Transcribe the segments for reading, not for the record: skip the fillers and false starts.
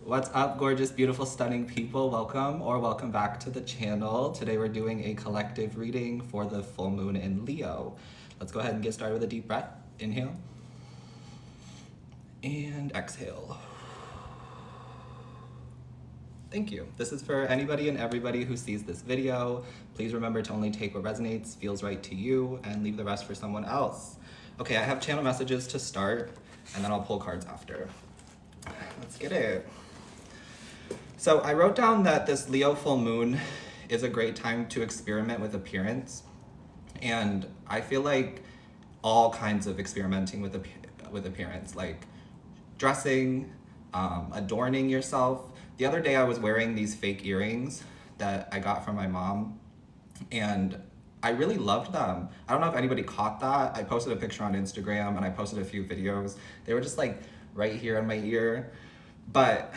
What's up, gorgeous, beautiful, stunning people? Welcome or welcome back to the channel. Today we're doing a collective reading for the full moon in Leo. Let's go ahead and get started with a deep breath. Inhale and exhale. Thank you. This is for anybody and everybody who sees this video. Please remember to only take what resonates, feels right to you, and leave the rest for someone else. Okay, I have channel messages to start, and then I'll pull cards after. Let's get it. So I wrote down that this Leo full moon is a great time to experiment with appearance. And I feel like all kinds of experimenting with appearance, like dressing, adorning yourself. The other day I was wearing these fake earrings that I got from my mom, and I really loved them. I don't know if anybody caught that. I posted a picture on Instagram and I posted a few videos. They were just like right here in my ear, but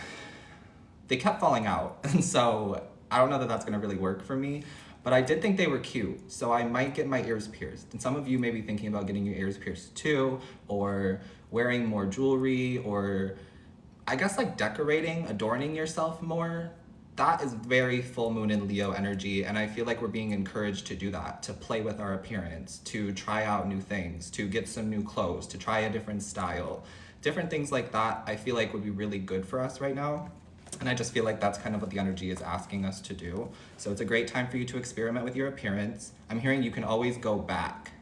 they kept falling out. And so I don't know that that's gonna really work for me, but I did think they were cute. So I might get my ears pierced. And some of you may be thinking about getting your ears pierced too, or wearing more jewelry, or I guess like decorating, adorning yourself more. That is very full moon in Leo energy, and I feel like we're being encouraged to do that, to play with our appearance, to try out new things, to get some new clothes, to try a different style. Different things like that I feel like would be really good for us right now. And I just feel like that's kind of what the energy is asking us to do. So it's a great time for you to experiment with your appearance. I'm hearing you can always go back.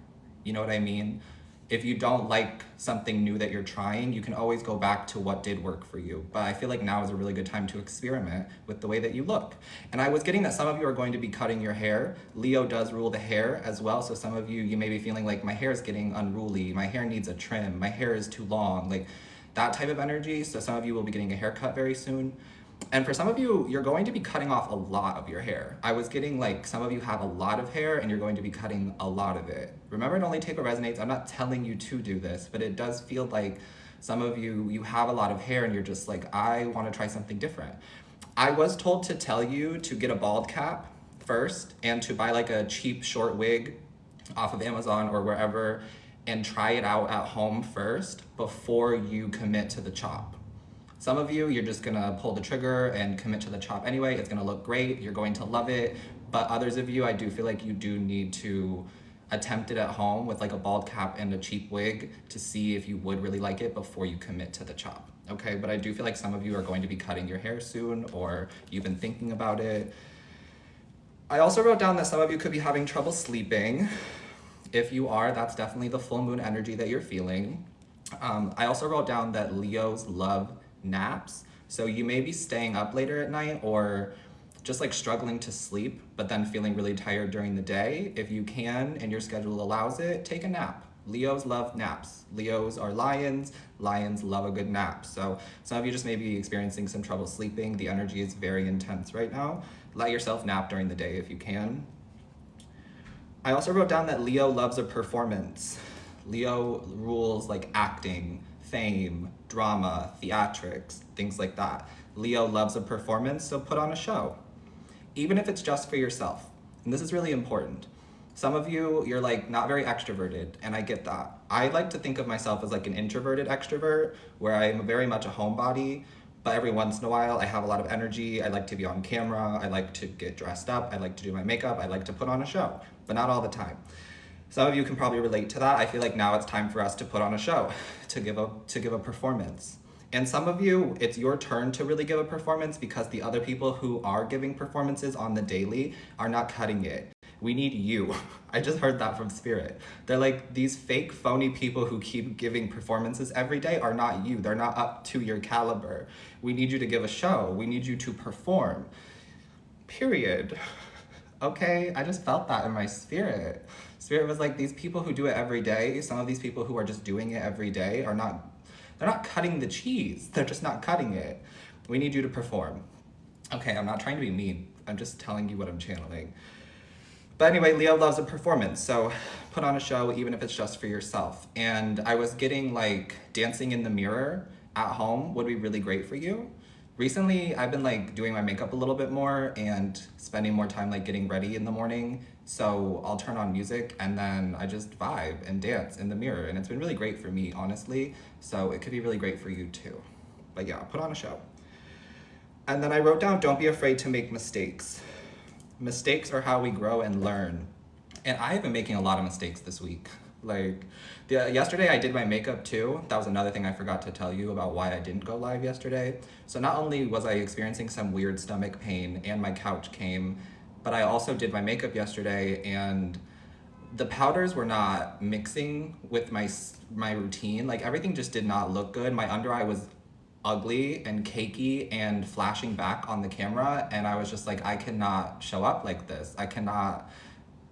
You know what I mean? If you don't like something new that you're trying, you can always go back to what did work for you. But I feel like now is a really good time to experiment with the way that you look. And I was getting that some of you are going to be cutting your hair. Leo does rule the hair as well. So some of you may be feeling like my hair is getting unruly, my hair needs a trim, my hair is too long, like that type of energy. So some of you will be getting a haircut very soon. And for some of you, you're going to be cutting off a lot of your hair. I was getting like some of you have a lot of hair and you're going to be cutting a lot of it. Remember to only take what resonates. I'm not telling you to do this, but it does feel like some of you have a lot of hair and you're just like, I want to try something different. I was told to tell you to get a bald cap first and to buy like a cheap short wig off of Amazon or wherever and try it out at home first before you commit to the chop. Some of you, you're just gonna pull the trigger and commit to the chop anyway. It's gonna look great, you're going to love it. But others of you, I do feel like you do need to attempt it at home with like a bald cap and a cheap wig to see if you would really like it before you commit to the chop, okay? But I do feel like some of you are going to be cutting your hair soon, or you've been thinking about it. I also wrote down that some of you could be having trouble sleeping. If you are, that's definitely the full moon energy that you're feeling. I also wrote down that Leos love naps. So you may be staying up later at night or just like struggling to sleep, but then feeling really tired during the day. If you can and your schedule allows it, take a nap. Leos love naps. Leos are lions. Lions love a good nap. So some of you just may be experiencing some trouble sleeping. The energy is very intense right now. Let yourself nap during the day if you can. I also wrote down that Leo loves a performance. Leo rules like acting, fame, drama, theatrics, things like that. Leo loves a performance, so put on a show. Even if it's just for yourself. And this is really important. Some of you, you're like not very extroverted, and I get that. I like to think of myself as like an introverted extrovert, where I'm very much a homebody, but every once in a while I have a lot of energy. I like to be on camera, I like to get dressed up, I like to do my makeup, I like to put on a show, but not all the time. Some of you can probably relate to that. I feel like now it's time for us to put on a show, to give a performance. And some of you, it's your turn to really give a performance because the other people who are giving performances on the daily are not cutting it. We need you. I just heard that from Spirit. They're like, these fake, phony people who keep giving performances every day are not you. They're not up to your caliber. We need you to give a show. We need you to perform. Period. Okay, I just felt that in my spirit. Spirit was like, these people who do it every day, some of these people who are just doing it every day they're not cutting the cheese. They're just not cutting it. We need you to perform. Okay, I'm not trying to be mean. I'm just telling you what I'm channeling. But anyway, Leo loves a performance, so put on a show even if it's just for yourself. And I was getting like dancing in the mirror at home would be really great for you. Recently, I've been like doing my makeup a little bit more and spending more time like getting ready in the morning. So I'll turn on music and then I just vibe and dance in the mirror. And it's been really great for me, honestly. So it could be really great for you too. But yeah, put on a show. And then I wrote down, don't be afraid to make mistakes. Mistakes are how we grow and learn. And I have been making a lot of mistakes this week. Like, yesterday I did my makeup too. That was another thing I forgot to tell you about why I didn't go live yesterday. So not only was I experiencing some weird stomach pain and my couch came, but I also did my makeup yesterday and the powders were not mixing with my routine. Like, everything just did not look good. My under eye was ugly and cakey and flashing back on the camera, and I was just like, I cannot show up like this. I cannot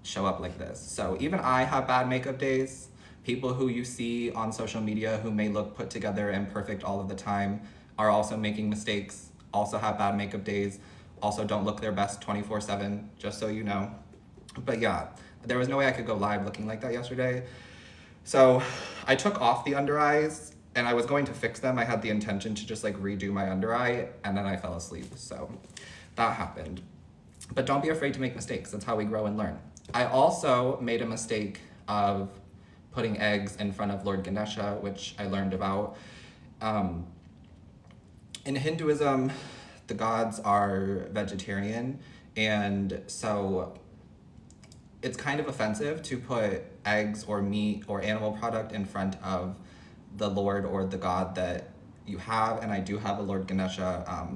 show up like this. So even I have bad makeup days. People who you see on social media who may look put together and perfect all of the time are also making mistakes, also have bad makeup days, also don't look their best 24/7, just so you know. But yeah, there was no way I could go live looking like that yesterday. So I took off the under eyes and I was going to fix them. I had the intention to just like redo my under eye, and then I fell asleep. So that happened. But don't be afraid to make mistakes. That's how we grow and learn. I also made a mistake of putting eggs in front of Lord Ganesha, which I learned about. In Hinduism, the gods are vegetarian, and so it's kind of offensive to put eggs or meat or animal product in front of the Lord or the God that you have. And I do have a Lord Ganesha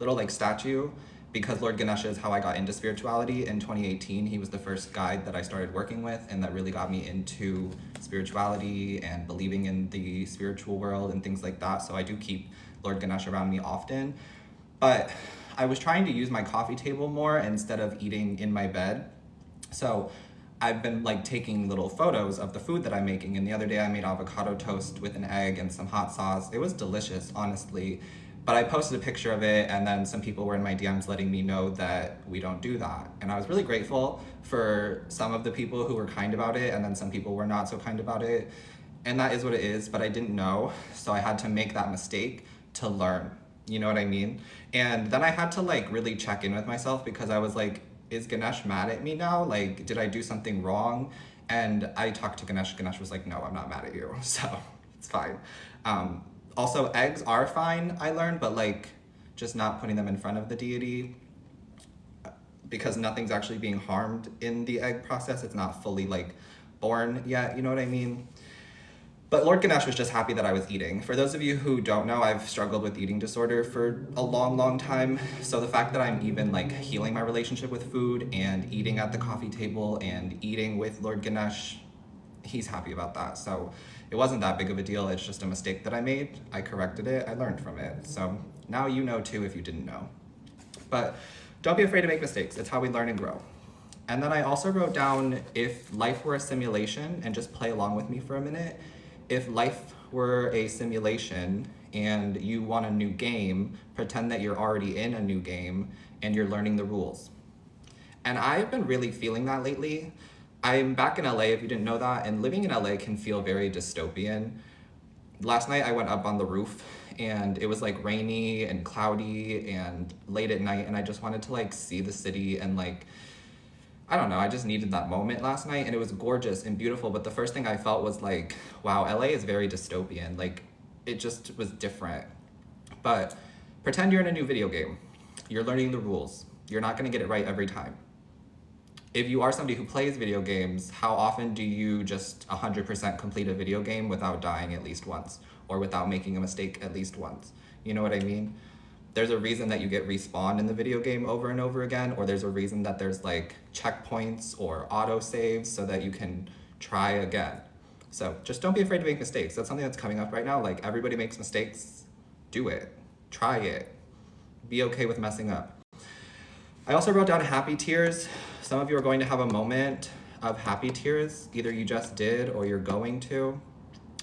little like statue, because Lord Ganesha is how I got into spirituality. In 2018, he was the first guide that I started working with, and that really got me into spirituality and believing in the spiritual world and things like that. So I do keep Lord Ganesha around me often. But I was trying to use my coffee table more instead of eating in my bed. So I've been like taking little photos of the food that I'm making. And the other day I made avocado toast with an egg and some hot sauce. It was delicious, honestly. But I posted a picture of it, and then some people were in my DMs letting me know that we don't do that. And I was really grateful for some of the people who were kind about it, and then some people were not so kind about it. And that is what it is, but I didn't know. So I had to make that mistake to learn. You know what I mean? And then I had to like really check in with myself, because I was like, is Ganesh mad at me now? Like, did I do something wrong? And I talked to Ganesh. Ganesh was like, no, I'm not mad at you. So it's fine. Also, eggs are fine, I learned, but like just not putting them in front of the deity, because nothing's actually being harmed in the egg process. It's not fully like born yet, you know what I mean? But Lord Ganesh was just happy that I was eating. For those of you who don't know, I've struggled with eating disorder for a long, long time. So the fact that I'm even like healing my relationship with food and eating at the coffee table and eating with Lord Ganesh, he's happy about that. So it wasn't that big of a deal. It's just a mistake that I made. I corrected it. I learned from it. So now you know too if you didn't know. But don't be afraid to make mistakes. It's how we learn and grow. And then I also wrote down, if life were a simulation, and just play along with me for a minute. If life were a simulation and you want a new game, pretend that you're already in a new game and you're learning the rules. And I've been really feeling that lately. I'm back in LA, if you didn't know that, and living in LA can feel very dystopian. Last night I went up on the roof and it was like rainy and cloudy and late at night, and I just wanted to like see the city and like, I don't know, I just needed that moment last night, and it was gorgeous and beautiful. But the first thing I felt was like, wow, LA is very dystopian. Like, it just was different. But pretend you're in a new video game. You're learning the rules. You're not gonna get it right every time. If you are somebody who plays video games, how often do you just 100% complete a video game without dying at least once, or without making a mistake at least once? You know what I mean? There's a reason that you get respawned in the video game over and over again, or there's a reason that there's like checkpoints or auto saves so that you can try again. So just don't be afraid to make mistakes. That's something that's coming up right now. Like, everybody makes mistakes. Do it. Try it. Be okay with messing up. I also wrote down happy tears. Some of you are going to have a moment of happy tears. Either you just did or you're going to.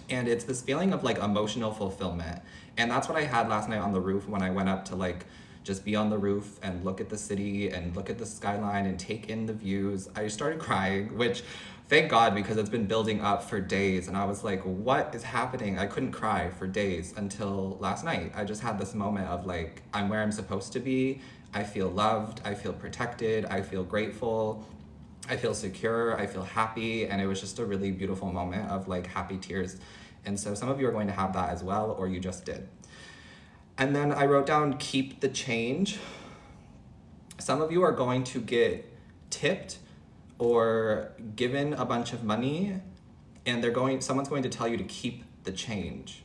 And it's this feeling of like emotional fulfillment. And that's what I had last night on the roof when I went up to like just be on the roof and look at the city and look at the skyline and take in the views. I started crying, which thank God, because it's been building up for days. And I was like, what is happening? I couldn't cry for days until last night. I just had this moment of like, I'm where I'm supposed to be. I feel loved. I feel protected. I feel grateful. I feel secure. I feel happy. And it was just a really beautiful moment of like happy tears. And so some of you are going to have that as well, or you just did. And then I wrote down keep the change. Some of you are going to get tipped or given a bunch of money, and someone's going to tell you to keep the change.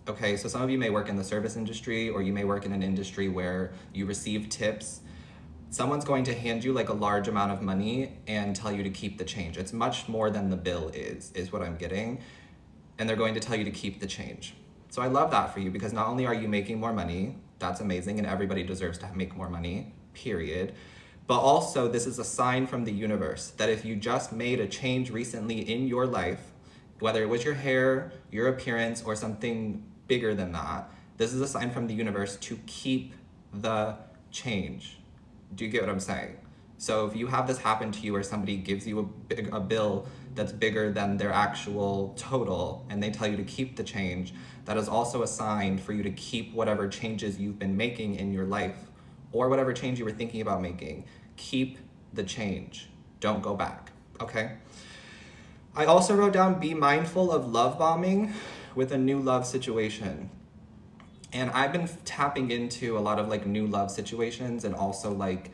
Okay, so some of you may work in the service industry, or you may work in an industry where you receive tips. Someone's going to hand you like a large amount of money and tell you to keep the change. It's much more than the bill is what I'm getting. And they're going to tell you to keep the change. So I love that for you, because not only are you making more money, that's amazing, and everybody deserves to make more money, period. But also, this is a sign from the universe that if you just made a change recently in your life, whether it was your hair, your appearance, or something bigger than that, this is a sign from the universe to keep the change. Do you get what I'm saying? So if you have this happen to you, or somebody gives you a bill that's bigger than their actual total, and they tell you to keep the change, that is also a sign for you to keep whatever changes you've been making in your life, or whatever change you were thinking about making. Keep the change. Don't go back, okay? I also wrote down be mindful of love bombing with a new love situation. And I've been tapping into a lot of like new love situations, and also like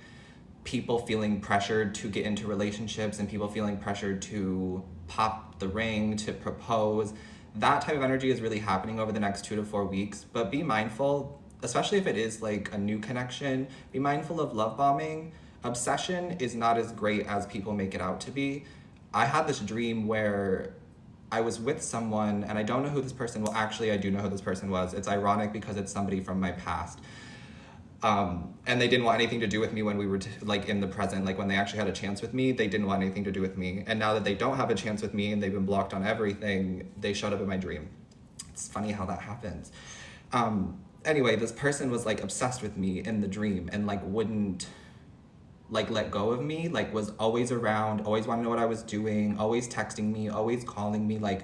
people feeling pressured to get into relationships, and people feeling pressured to pop the ring, to propose. That type of energy is really happening over the next 2 to 4 weeks. But be mindful, especially if it is like a new connection, be mindful of love bombing. Obsession is not as great as people make it out to be. I had this dream where I was with someone, and I don't know who this person, well, actually I do know who this person was. It's ironic because it's somebody from my past. And they didn't want anything to do with me when we were like in the present, like when they actually had a chance with me, they didn't want anything to do with me. And now that they don't have a chance with me and they've been blocked on everything, they showed up in my dream. It's funny how that happens. Anyway, this person was like obsessed with me in the dream, and like wouldn't like let go of me, like was always around, always wanted to know what I was doing, always texting me, always calling me, like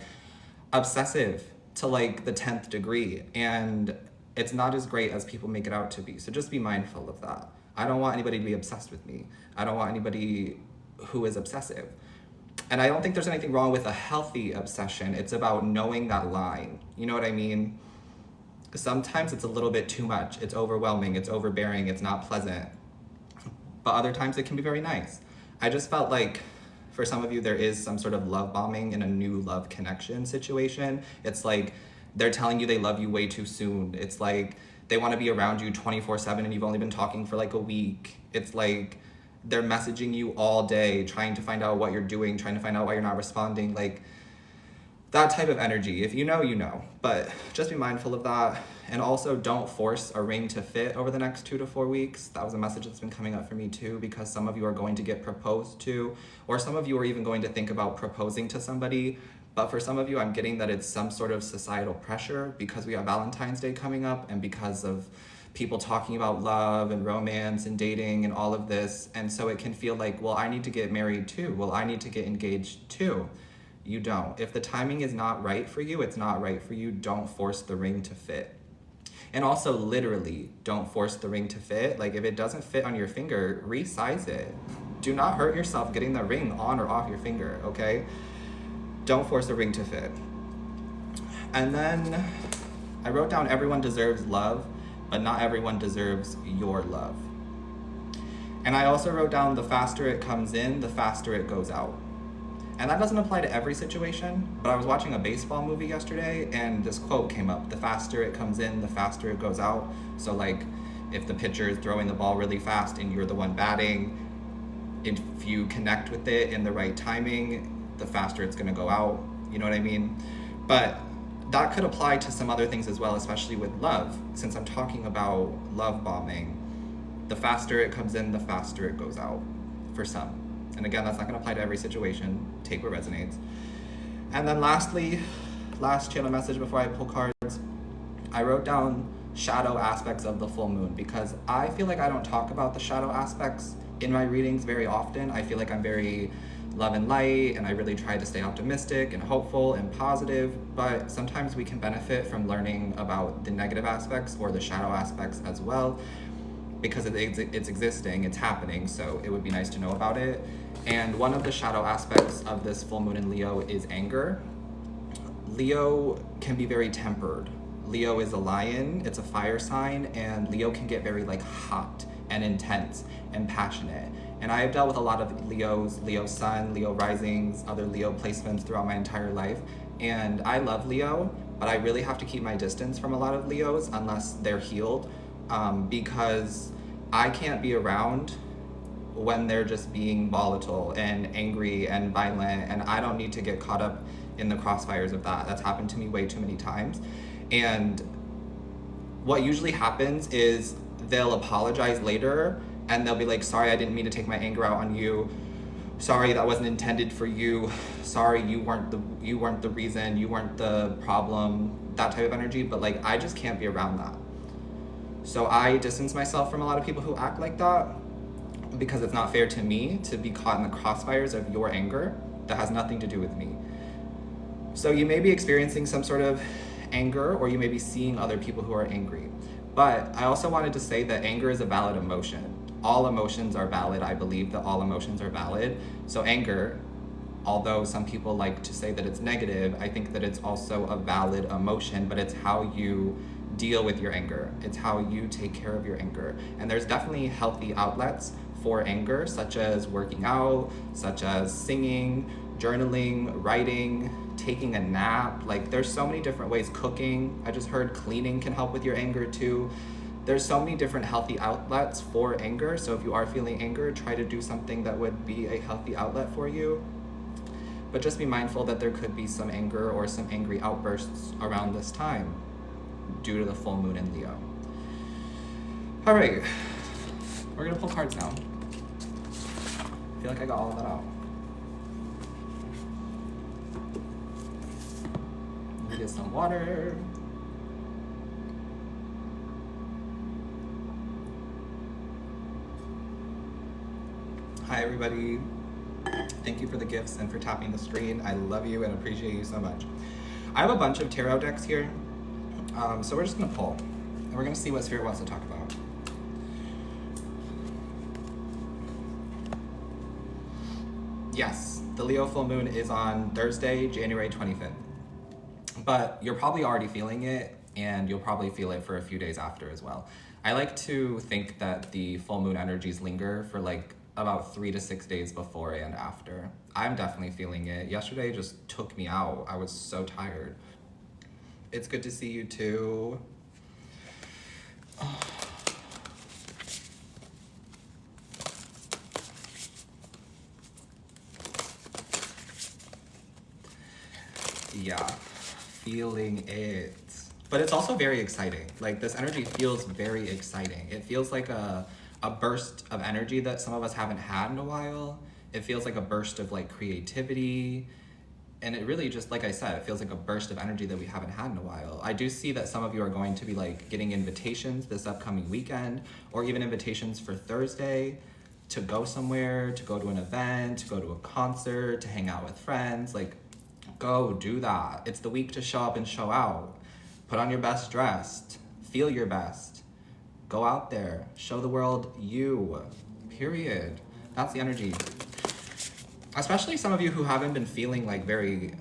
obsessive to like the 10th degree. And it's not as great as people make it out to be. So just be mindful of that. I don't want anybody to be obsessed with me. I don't want anybody who is obsessive. And I don't think there's anything wrong with a healthy obsession. It's about knowing that line. You know what I mean? Sometimes it's a little bit too much. It's overwhelming, it's overbearing, it's not pleasant. But other times it can be very nice. I just felt like for some of you, there is some sort of love bombing in a new love connection situation. It's like they're telling you they love you way too soon. It's like they want to be around you 24/7 and you've only been talking for like a week. It's like they're messaging you all day, trying to find out what you're doing, trying to find out why you're not responding. Like that type of energy. If you know, you know. But just be mindful of that. And also don't force a ring to fit over the next 2 to 4 weeks. That was a message that's been coming up for me too, because some of you are going to get proposed to, or some of you are even going to think about proposing to somebody. But for some of you, I'm getting that it's some sort of societal pressure because we have Valentine's Day coming up, and because of people talking about love and romance and dating and all of this. And so it can feel like, well, I need to get married too. Well, I need to get engaged too. You don't. If the timing is not right for you, it's not right for you. Don't force the ring to fit. And also literally don't force the ring to fit. Like if it doesn't fit on your finger, resize it. Do not hurt yourself getting the ring on or off your finger, okay? Don't force the ring to fit. And then I wrote down everyone deserves love, but not everyone deserves your love. And I also wrote down the faster it comes in, the faster it goes out. And that doesn't apply to every situation, but I was watching a baseball movie yesterday and this quote came up: the faster it comes in, the faster it goes out. So like if the pitcher is throwing the ball really fast and you're the one batting, if you connect with it in the right timing, the faster it's gonna go out. You know what I mean? But that could apply to some other things as well, especially with love. Since I'm talking about love bombing, the faster it comes in, the faster it goes out for some. And again, that's not gonna apply to every situation. Take what resonates. And then lastly, last channel message before I pull cards, I wrote down shadow aspects of the full moon, because I feel like I don't talk about the shadow aspects in my readings very often. I feel like I'm very love and light, and I really try to stay optimistic and hopeful and positive, but sometimes we can benefit from learning about the negative aspects or the shadow aspects as well, because it's existing, it's happening, so it would be nice to know about it. And one of the shadow aspects of this full moon in Leo is anger. Leo can be very tempered. Leo is a lion, it's a fire sign, and Leo can get very like hot and intense and passionate. And I have dealt with a lot of Leos, Leo sun, Leo risings, other Leo placements throughout my entire life. And I love Leo, but I really have to keep my distance from a lot of Leos unless they're healed, because I can't be around when they're just being volatile and angry and violent, and I don't need to get caught up in the crossfires of that. That's happened to me way too many times. And what usually happens is they'll apologize later and they'll be like, sorry, I didn't mean to take my anger out on you. Sorry, that wasn't intended for you. Sorry, you weren't the reason, you weren't the problem, that type of energy. But like, I just can't be around that. So I distance myself from a lot of people who act like that, because it's not fair to me to be caught in the crossfires of your anger that has nothing to do with me. So you may be experiencing some sort of anger, or you may be seeing other people who are angry. But I also wanted to say that anger is a valid emotion. All emotions are valid. I believe that all emotions are valid. So anger, although some people like to say that it's negative, I think that it's also a valid emotion, but it's how you deal with your anger. It's how you take care of your anger. And there's definitely healthy outlets for anger, such as working out, such as singing, journaling, writing, taking a nap. Like, there's so many different ways. Cooking, I just heard cleaning can help with your anger too. There's so many different healthy outlets for anger. So if you are feeling anger, try to do something that would be a healthy outlet for you. But just be mindful that there could be some anger or some angry outbursts around this time due to the full moon in Leo. All right, we're gonna pull cards now. I feel like I got all of that out. Let me get some water. Hi everybody. Thank you for the gifts and for tapping the screen. I love you and appreciate you so much. I have a bunch of tarot decks here. So we're just gonna pull and we're gonna see what Spirit wants to talk about. Yes, the Leo full moon is on Thursday, January 25th. But you're probably already feeling it, and you'll probably feel it for a few days after as well. I like to think that the full moon energies linger for like about 3 to 6 days before and after. I'm definitely feeling it. Yesterday just took me out. I was so tired. It's good to see you too. Oh. Yeah, feeling it. But it's also very exciting. Like, this energy feels very exciting. It feels like a burst of energy that some of us haven't had in a while. It feels like a burst of like creativity. And it really just, like I said, it feels like a burst of energy that we haven't had in a while. I do see that some of you are going to be like getting invitations this upcoming weekend, or even invitations for Thursday to go somewhere, to go to an event, to go to a concert, to hang out with friends. Like, go do that. It's the week to show up and show out. Put on your best dress. Feel your best. Go out there. Show the world you. Period. That's the energy. Especially some of you who haven't been feeling like very,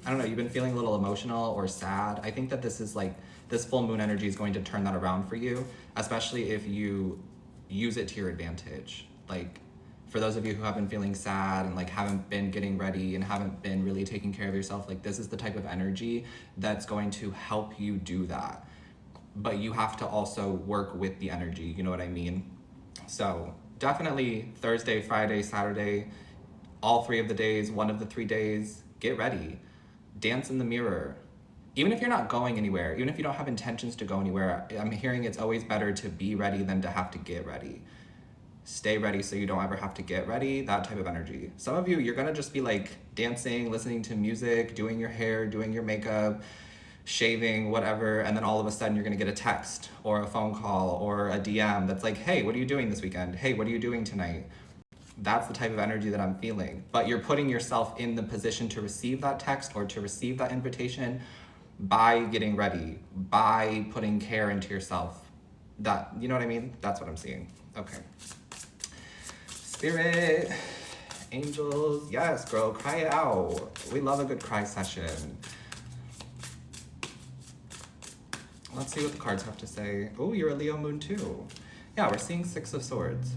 I don't know, you've been feeling a little emotional or sad. I think that this is like, this full moon energy is going to turn that around for you, especially if you use it to your advantage. Like, for those of you who have been feeling sad and like haven't been getting ready and haven't been really taking care of yourself, like, this is the type of energy that's going to help you do that. But you have to also work with the energy, you know what I mean? So definitely Thursday, Friday, Saturday, all 3 of the days, 1 of the 3 days, get ready. Dance in the mirror. Even if you're not going anywhere, even if you don't have intentions to go anywhere, I'm hearing it's always better to be ready than to have to get ready. Stay ready so you don't ever have to get ready, that type of energy. Some of you, you're gonna just be like dancing, listening to music, doing your hair, doing your makeup, shaving, whatever, and then all of a sudden you're gonna get a text or a phone call or a DM that's like, hey, what are you doing this weekend? Hey, what are you doing tonight? That's the type of energy that I'm feeling. But you're putting yourself in the position to receive that text or to receive that invitation by getting ready, by putting care into yourself. That, you know what I mean? That's what I'm seeing. Okay. Spirit, angels, yes, girl, cry it out. We love a good cry session. Let's see what the cards have to say. Oh, you're a Leo moon too. Yeah, we're seeing Six of Swords.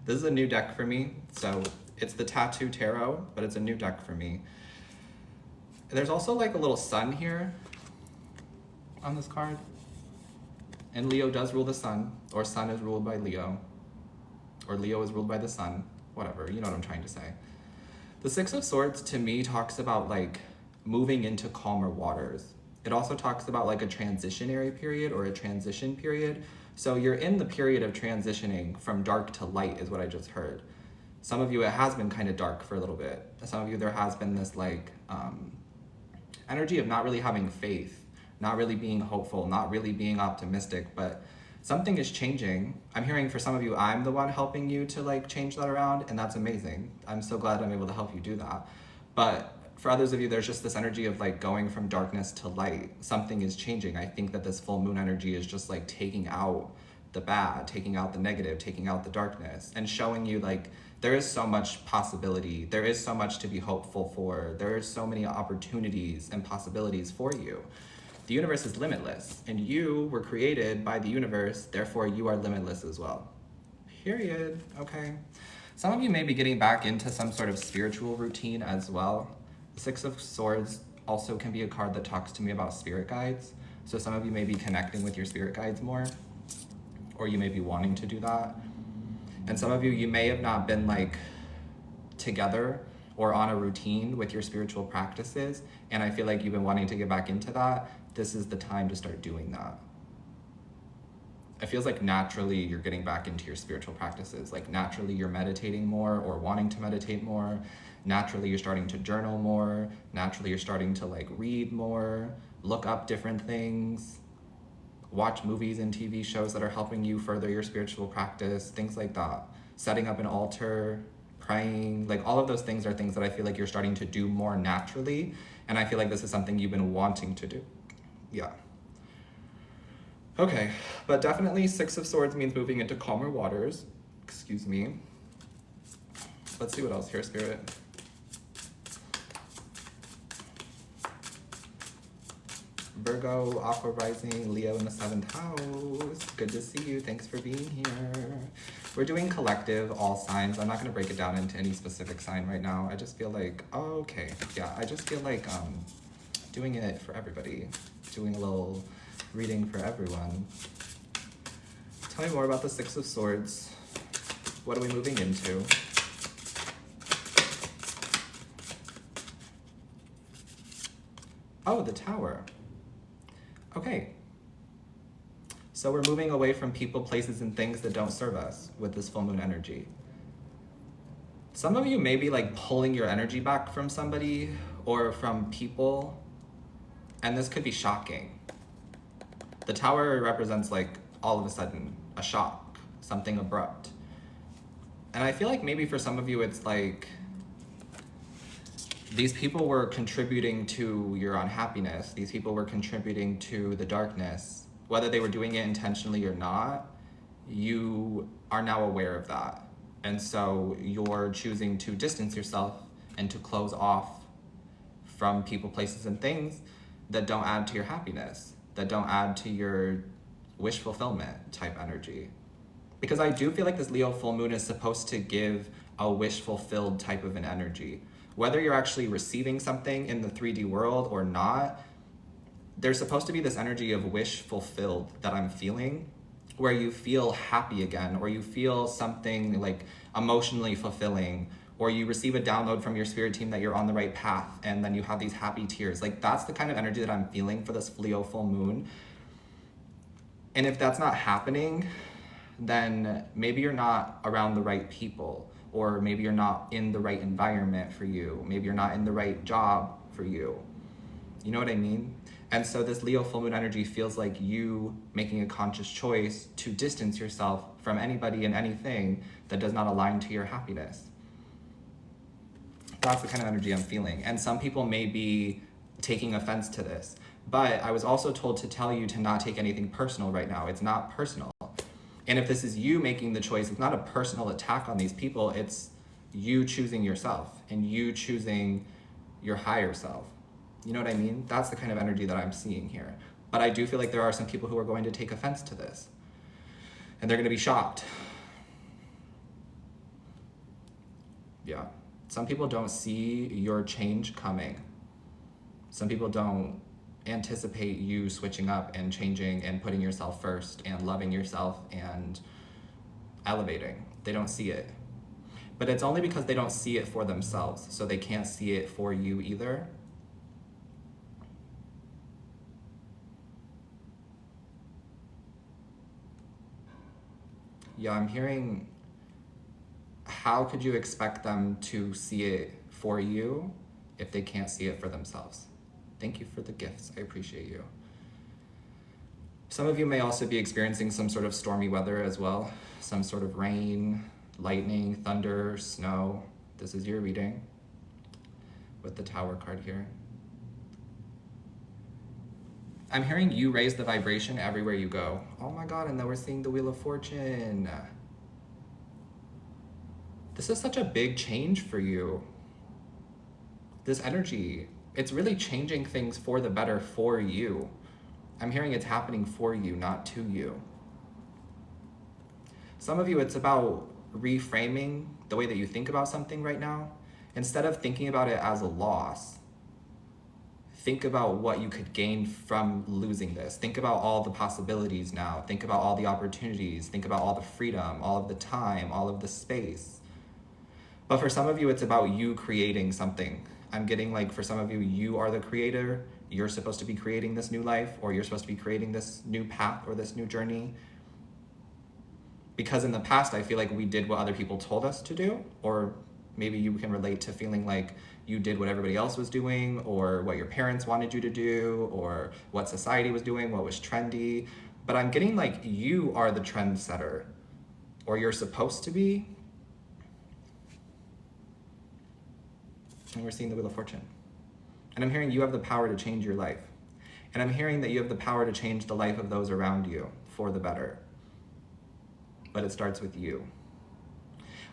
This is a new deck for me. So it's the Tattoo Tarot, but it's a new deck for me. There's also like a little sun here on this card. And Leo does rule the sun, or sun is ruled by Leo, or Leo is ruled by the sun, whatever, you know what I'm trying to say. The Six of Swords to me talks about like moving into calmer waters. It also talks about like a transitionary period or a transition period. So you're in the period of transitioning from dark to light is what I just heard. Some of you, it has been kind of dark for a little bit. Some of you, there has been this like energy of not really having faith, not really being hopeful, not really being optimistic, but something is changing. I'm hearing for some of you, I'm the one helping you to like change that around, and that's amazing. I'm so glad I'm able to help you do that. But for others of you, there's just this energy of like going from darkness to light. Something is changing. I think that this full moon energy is just like taking out the bad, taking out the negative, taking out the darkness, and showing you like there is so much possibility. There is so much to be hopeful for. There is so many opportunities and possibilities for you. The universe is limitless, and you were created by the universe, therefore you are limitless as well. Period. Okay. Some of you may be getting back into some sort of spiritual routine as well. The Six of Swords also can be a card that talks to me about spirit guides. So some of you may be connecting with your spirit guides more, or you may be wanting to do that. And some of you, you may have not been like together or on a routine with your spiritual practices, and I feel like you've been wanting to get back into that. This is the time to start doing that. It feels like naturally you're getting back into your spiritual practices. Like naturally you're meditating more or wanting to meditate more. Naturally you're starting to journal more. Naturally you're starting to like read more, look up different things, watch movies and TV shows that are helping you further your spiritual practice, things like that. Setting up an altar, praying, like all of those things are things that I feel like you're starting to do more naturally. And I feel like this is something you've been wanting to do. Yeah. Okay, but definitely Six of Swords means moving into calmer waters. Excuse me. Let's see what else here, Spirit. Virgo, Aqua rising, Leo in the 7th house. Good to see you. Thanks for being here. We're doing collective, all signs. I'm not going to break it down into any specific sign right now. I just feel like, oh, okay. Yeah, I just feel like doing it for everybody. Doing a little reading for everyone. Tell me more about the Six of Swords. What are we moving into? Oh, the Tower. Okay. So we're moving away from people, places, and things that don't serve us with this full moon energy. Some of you may be like pulling your energy back from somebody or from people, and this could be shocking. The Tower represents like all of a sudden a shock, something abrupt. And I feel like maybe for some of you it's like these people were contributing to your unhappiness. These people were contributing to the darkness. Whether they were doing it intentionally or not, you are now aware of that. And so you're choosing to distance yourself and to close off from people, places, and things that don't add to your happiness, that don't add to your wish fulfillment type energy. Because I do feel like this Leo full moon is supposed to give a wish fulfilled type of an energy. Whether you're actually receiving something in the 3D world or not, there's supposed to be this energy of wish fulfilled that I'm feeling, where you feel happy again, or you feel something like emotionally fulfilling, or you receive a download from your spirit team that you're on the right path, and then you have these happy tears. Like that's the kind of energy that I'm feeling for this Leo full moon. And if that's not happening, then maybe you're not around the right people, or maybe you're not in the right environment for you. Maybe you're not in the right job for you. You know what I mean? And so this Leo full moon energy feels like you making a conscious choice to distance yourself from anybody and anything that does not align to your happiness. That's the kind of energy I'm feeling. And some people may be taking offense to this, but I was also told to tell you to not take anything personal right now. It's not personal. And if this is you making the choice, it's not a personal attack on these people, it's you choosing yourself and you choosing your higher self. You know what I mean? That's the kind of energy that I'm seeing here. But I do feel like there are some people who are going to take offense to this. And they're going to be shocked. Yeah. Some people don't see your change coming. Some people don't anticipate you switching up and changing and putting yourself first and loving yourself and elevating. They don't see it. But it's only because they don't see it for themselves, so they can't see it for you either. Yeah, I'm hearing, how could you expect them to see it for you if they can't see it for themselves? Thank you for the gifts. I appreciate you. Some of you may also be experiencing some sort of stormy weather as well. Some sort of rain, lightning, thunder, snow. This is your reading with the Tower card here. I'm hearing you raise the vibration everywhere you go. Oh my God, and then we're seeing the Wheel of Fortune. This is such a big change for you. This energy, it's really changing things for the better for you. I'm hearing it's happening for you, not to you. Some of you, it's about reframing the way that you think about something right now. Instead of thinking about it as a loss, think about what you could gain from losing this. Think about all the possibilities now. Think about all the opportunities. Think about all the freedom, all of the time, all of the space. But for some of you, it's about you creating something. I'm getting like, for some of you, you are the creator. You're supposed to be creating this new life, or you're supposed to be creating this new path or this new journey. Because in the past, I feel like we did what other people told us to do, or maybe you can relate to feeling like you did what everybody else was doing, or what your parents wanted you to do, or what society was doing, what was trendy. But I'm getting like you are the trendsetter, or you're supposed to be. And we're seeing the Wheel of Fortune. And I'm hearing you have the power to change your life. And I'm hearing that you have the power to change the life of those around you for the better. But it starts with you.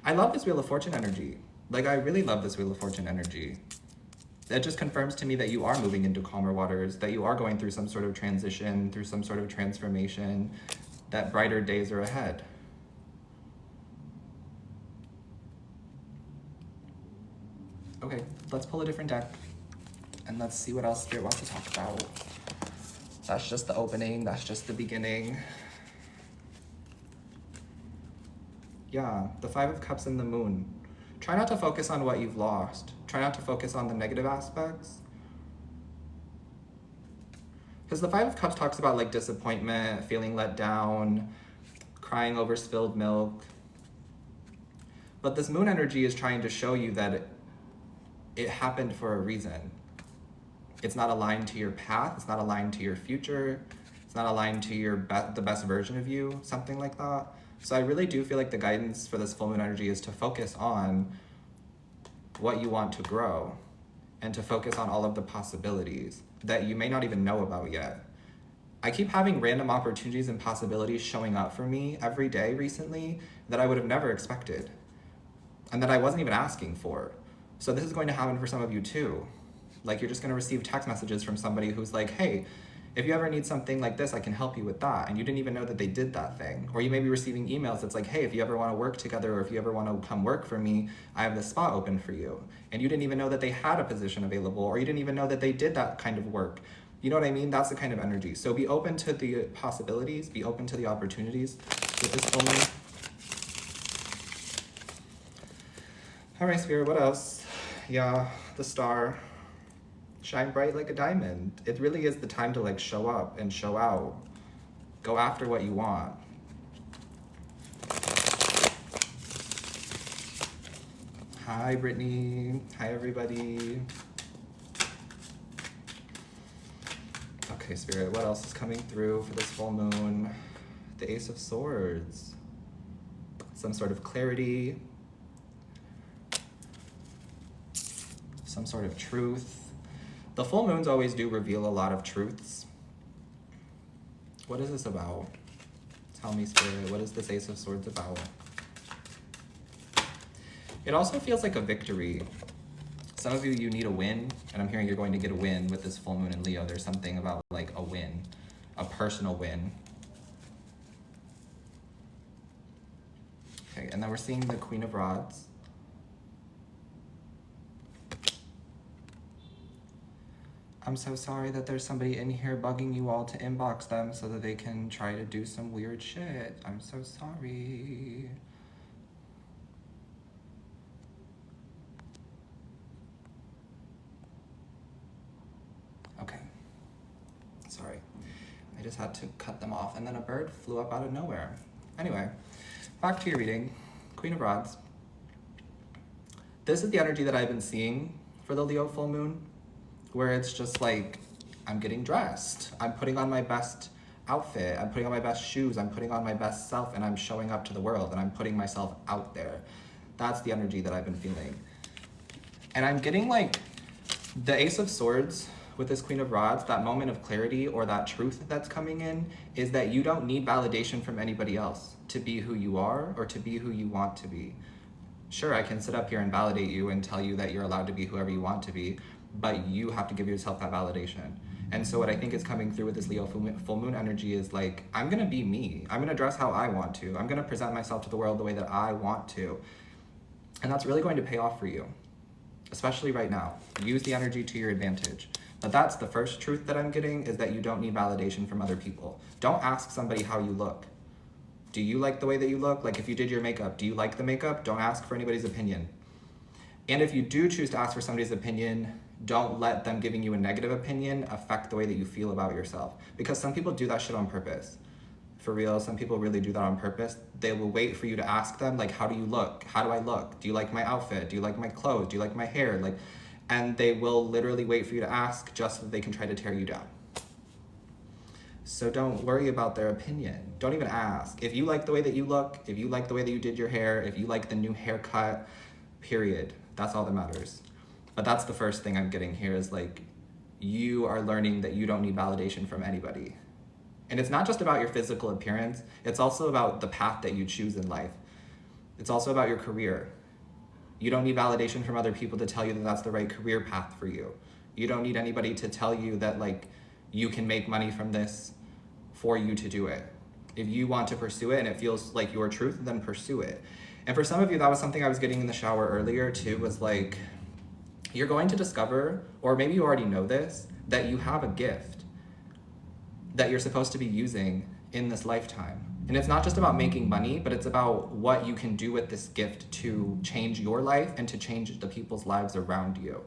I love this Wheel of Fortune energy. Like, I really love this Wheel of Fortune energy. That just confirms to me that you are moving into calmer waters, that you are going through some sort of transition, through some sort of transformation, that brighter days are ahead. Okay, let's pull a different deck and let's see what else Spirit wants to talk about. That's just the opening, that's just the beginning. Yeah, the Five of Cups and the Moon. Try not to focus on what you've lost. Try not to focus on the negative aspects. Because the Five of Cups talks about like disappointment, feeling let down, crying over spilled milk. But this Moon energy is trying to show you that it happened for a reason. It's not aligned to your path. It's not aligned to your future. It's not aligned to your the best version of you, something like that. So I really do feel like the guidance for this full moon energy is to focus on what you want to grow and to focus on all of the possibilities that you may not even know about yet. I keep having random opportunities and possibilities showing up for me every day recently that I would have never expected and that I wasn't even asking for. So this is going to happen for some of you too. Like, you're just going to receive text messages from somebody who's like, hey, if you ever need something like this, I can help you with that. And you didn't even know that they did that thing. Or you may be receiving emails that's like, hey, if you ever want to work together, or if you ever want to come work for me, I have this spot open for you. And you didn't even know that they had a position available, or you didn't even know that they did that kind of work. You know what I mean? That's the kind of energy. So be open to the possibilities, be open to the opportunities with this full moon. All right, Spirit, what else? Yeah, the Star. Shine bright like a diamond. It really is the time to like show up and show out. Go after what you want. Hi, Brittany. Hi, everybody. Okay, Spirit, what else is coming through for this full moon? The Ace of Swords. Some sort of clarity. Some sort of truth. The full moons always do reveal a lot of truths. What is this about? Tell me, Spirit, what is this Ace of Swords about? It also feels like a victory. Some of you need a win, and I'm hearing you're going to get a win with this full moon in Leo. There's something about like a win. a personal win. Okay, and then we're seeing the Queen of Rods. I'm so sorry that there's somebody in here bugging you all to inbox them so that they can try to do some weird shit. I'm so sorry. Okay. Sorry. I just had to cut them off, and then a bird flew up out of nowhere. Anyway, back to your reading. Queen of Rods. This is the energy that I've been seeing for the Leo full moon, where it's just like, I'm getting dressed. I'm putting on my best outfit. I'm putting on my best shoes. I'm putting on my best self, and I'm showing up to the world, and I'm putting myself out there. That's the energy that I've been feeling. And I'm getting like the Ace of Swords with this Queen of Rods, that moment of clarity or that truth that's coming in is that you don't need validation from anybody else to be who you are or to be who you want to be. Sure, I can sit up here and validate you and tell you that you're allowed to be whoever you want to be, but you have to give yourself that validation. And so what I think is coming through with this Leo full moon energy is like, I'm gonna be me. I'm gonna dress how I want to. I'm gonna present myself to the world the way that I want to. And that's really going to pay off for you, especially right now. Use the energy to your advantage. But that's the first truth that I'm getting, is that you don't need validation from other people. Don't ask somebody how you look. Do you like the way that you look? Like if you did your makeup, do you like the makeup? Don't ask for anybody's opinion. And if you do choose to ask for somebody's opinion, don't let them giving you a negative opinion affect the way that you feel about yourself. Because some people do that shit on purpose. For real, some people really do that on purpose. They will wait for you to ask them, like, how do you look? How do I look? Do you like my outfit? Do you like my clothes? Do you like my hair? Like, and they will literally wait for you to ask just so that they can try to tear you down. So don't worry about their opinion. Don't even ask. If you like the way that you look, if you like the way that you did your hair, if you like the new haircut, period. That's all that matters. But that's the first thing I'm getting here is like, you are learning that you don't need validation from anybody. And it's not just about your physical appearance, it's also about the path that you choose in life. It's also about your career. You don't need validation from other people to tell you that that's the right career path for you. You don't need anybody to tell you that like you can make money from this for you to do it. If you want to pursue it and it feels like your truth, then pursue it. And for some of you, that was something I was getting in the shower earlier too, was like, you're going to discover, or maybe you already know this, that you have a gift that you're supposed to be using in this lifetime. And it's not just about making money, but it's about what you can do with this gift to change your life and to change the people's lives around you.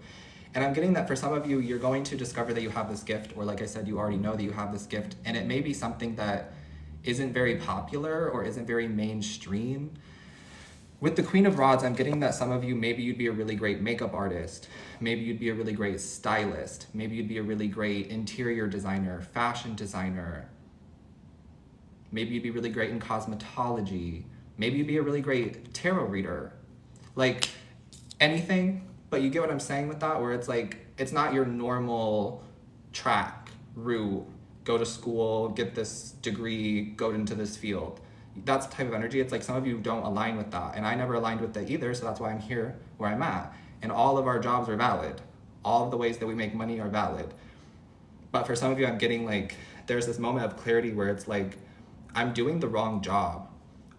And I'm getting that for some of you, you're going to discover that you have this gift, or like I said, you already know that you have this gift, and it may be something that isn't very popular or isn't very mainstream. With the Queen of Rods, I'm getting that some of you, maybe you'd be a really great makeup artist. Maybe you'd be a really great stylist. Maybe you'd be a really great interior designer, fashion designer. Maybe you'd be really great in cosmetology. Maybe you'd be a really great tarot reader. Like anything, but you get what I'm saying with that, where it's like, it's not your normal track, route, go to school, get this degree, go into this field. That's the type of energy. It's like some of you don't align with that. And I never aligned with that either, so that's why I'm here where I'm at. And all of our jobs are valid. All of the ways that we make money are valid. But for some of you, I'm getting like, there's this moment of clarity where it's like, I'm doing the wrong job,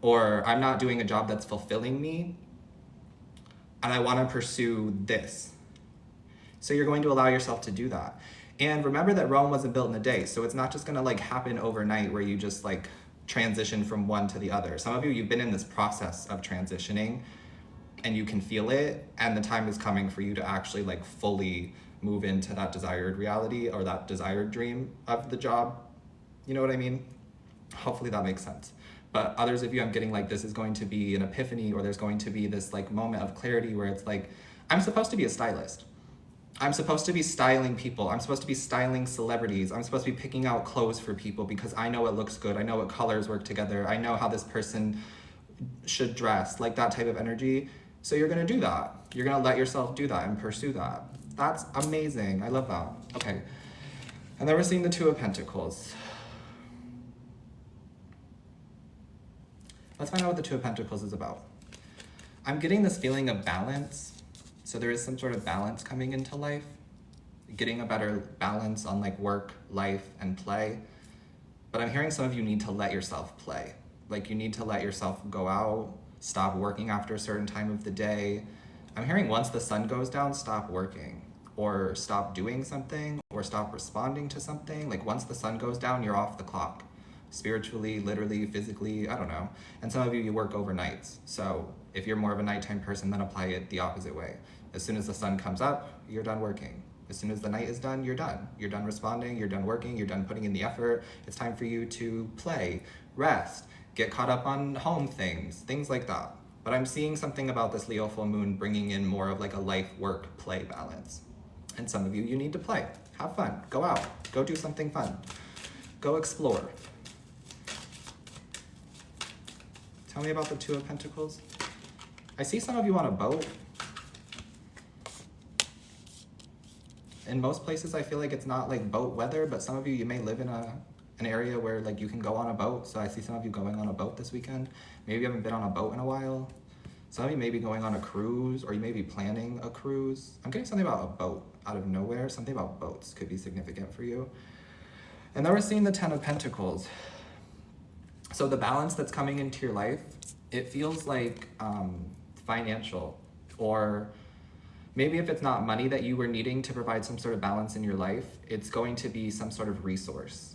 or I'm not doing a job that's fulfilling me, and I want to pursue this. So you're going to allow yourself to do that. And remember that Rome wasn't built in a day, so it's not just gonna like happen overnight where you just like transition from one to the other. Some of you, you've been in this process of transitioning and you can feel it, and the time is coming for you to actually like fully move into that desired reality or that desired dream of the job. You know what I mean? Hopefully that makes sense. But others of you, I'm getting like this is going to be an epiphany, or there's going to be this like moment of clarity where it's like, I'm supposed to be a stylist. I'm supposed to be styling people. I'm supposed to be styling celebrities. I'm supposed to be picking out clothes for people because I know it looks good. I know what colors work together. I know how this person should dress, like that type of energy. So you're gonna do that. You're gonna let yourself do that and pursue that. That's amazing. I love that. Okay. And then we're seeing the Two of Pentacles. Let's find out what the Two of Pentacles is about. I'm getting this feeling of balance. So there is some sort of balance coming into life, getting a better balance on like work, life, and play. But I'm hearing some of you need to let yourself play. Like you need to let yourself go out, stop working after a certain time of the day. I'm hearing once the sun goes down, stop working or stop doing something or stop responding to something. Like once the sun goes down, you're off the clock. Spiritually, literally, physically, I don't know. And some of you work overnights. So if you're more of a nighttime person, then apply it the opposite way. As soon as the sun comes up, you're done working. As soon as the night is done, you're done. You're done responding, you're done working, you're done putting in the effort. It's time for you to play, rest, get caught up on home things like that. But I'm seeing something about this Leo full moon bringing in more of like a life, work, play balance. And some of you, you need to play, have fun, go out, go do something fun, go explore. Tell me about the Two of Pentacles. I see some of you on a boat. In most places, I feel like it's not like boat weather, but some of you, you may live in an area where like you can go on a boat. So I see some of you going on a boat this weekend. Maybe you haven't been on a boat in a while. Some of you may be going on a cruise, or you may be planning a cruise. I'm getting something about a boat out of nowhere. Something about boats could be significant for you. And then we're seeing the Ten of Pentacles. So the balance that's coming into your life, it feels like financial, or maybe if it's not money that you were needing to provide some sort of balance in your life, it's going to be some sort of resource.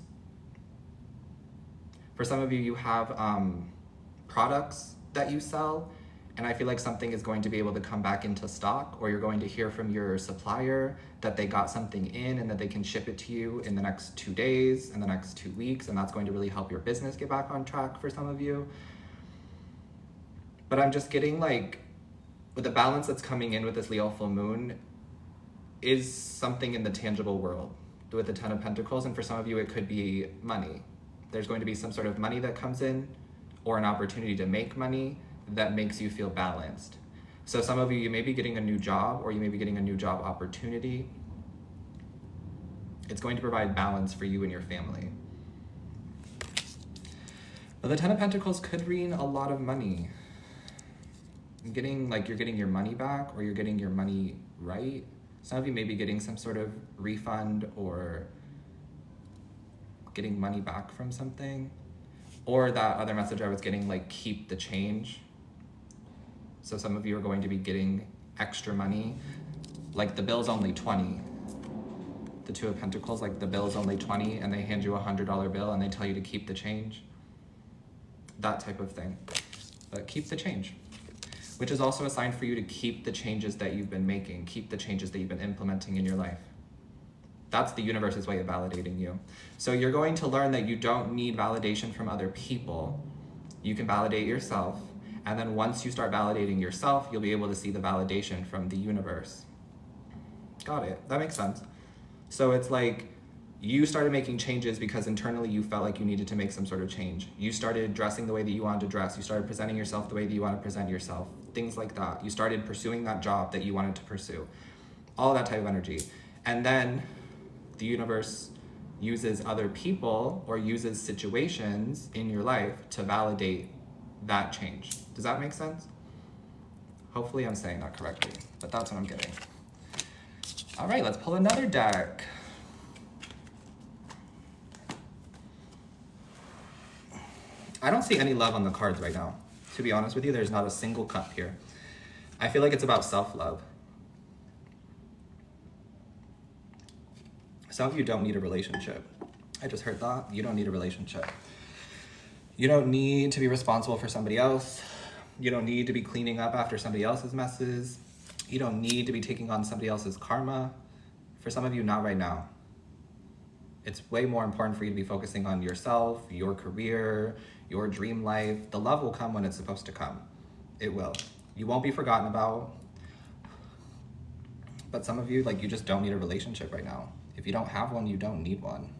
For some of you, you have products that you sell, and I feel like something is going to be able to come back into stock, or you're going to hear from your supplier that they got something in and that they can ship it to you in the next 2 days, in the next 2 weeks, and that's going to really help your business get back on track for some of you. But I'm just getting like, with the balance that's coming in with this Leo full moon is something in the tangible world with the Ten of Pentacles, and for some of you, it could be money. There's going to be some sort of money that comes in, or an opportunity to make money that makes you feel balanced. So some of you, you may be getting a new job, or you may be getting a new job opportunity. It's going to provide balance for you and your family. But the Ten of Pentacles could mean a lot of money. Getting like you're getting your money back, or you're getting your money right. Some of you may be getting some sort of refund, or getting money back from something. Or that other message I was getting, like keep the change. So some of you are going to be getting extra money. Like the bill's only 20. The Two of Pentacles, like the bill's only 20 and they hand you a $100 bill and they tell you to keep the change. That type of thing. But keep the change. Which is also a sign for you to keep the changes that you've been making, keep the changes that you've been implementing in your life. That's the universe's way of validating you. So you're going to learn that you don't need validation from other people. You can validate yourself. And then once you start validating yourself, you'll be able to see the validation from the universe. Got it. That makes sense. So it's like you started making changes because internally you felt like you needed to make some sort of change. You started dressing the way that you wanted to dress. You started presenting yourself the way that you want to present yourself. Things like that. You started pursuing that job that you wanted to pursue. All that type of energy. And then the universe uses other people or uses situations in your life to validate that change. Does that make sense? Hopefully I'm saying that correctly, but that's what I'm getting. All right, let's pull another deck. I don't see any love on the cards right now. To be honest with you, there's not a single cup here. I feel like it's about self-love. Some of you don't need a relationship. I just heard that. You don't need a relationship. You don't need to be responsible for somebody else. You don't need to be cleaning up after somebody else's messes. You don't need to be taking on somebody else's karma. For some of you, not right now. It's way more important for you to be focusing on yourself, your career, your dream life. The love will come when it's supposed to come. It will. You won't be forgotten about. But some of you, like, you just don't need a relationship right now. If you don't have one, you don't need one.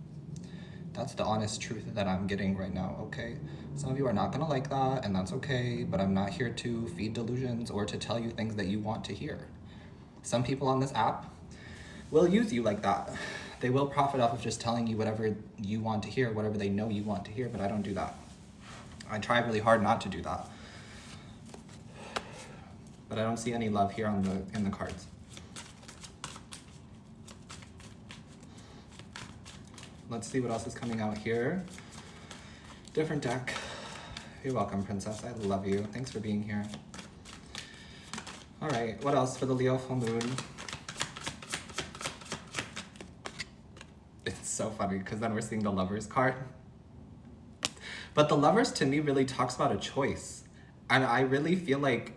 That's the honest truth that I'm getting right now, okay? Some of you are not gonna like that, and that's okay, but I'm not here to feed delusions or to tell you things that you want to hear. Some people on this app will use you like that. They will profit off of just telling you whatever you want to hear, whatever they know you want to hear, but I don't do that. I try really hard not to do that. But I don't see any love here in the cards. Let's see what else is coming out here. Different deck. You're welcome, princess. I love you. Thanks for being here. All right, what else for the Leo full moon? It's so funny because then we're seeing the Lovers card. But the Lovers to me really talks about a choice. And I really feel like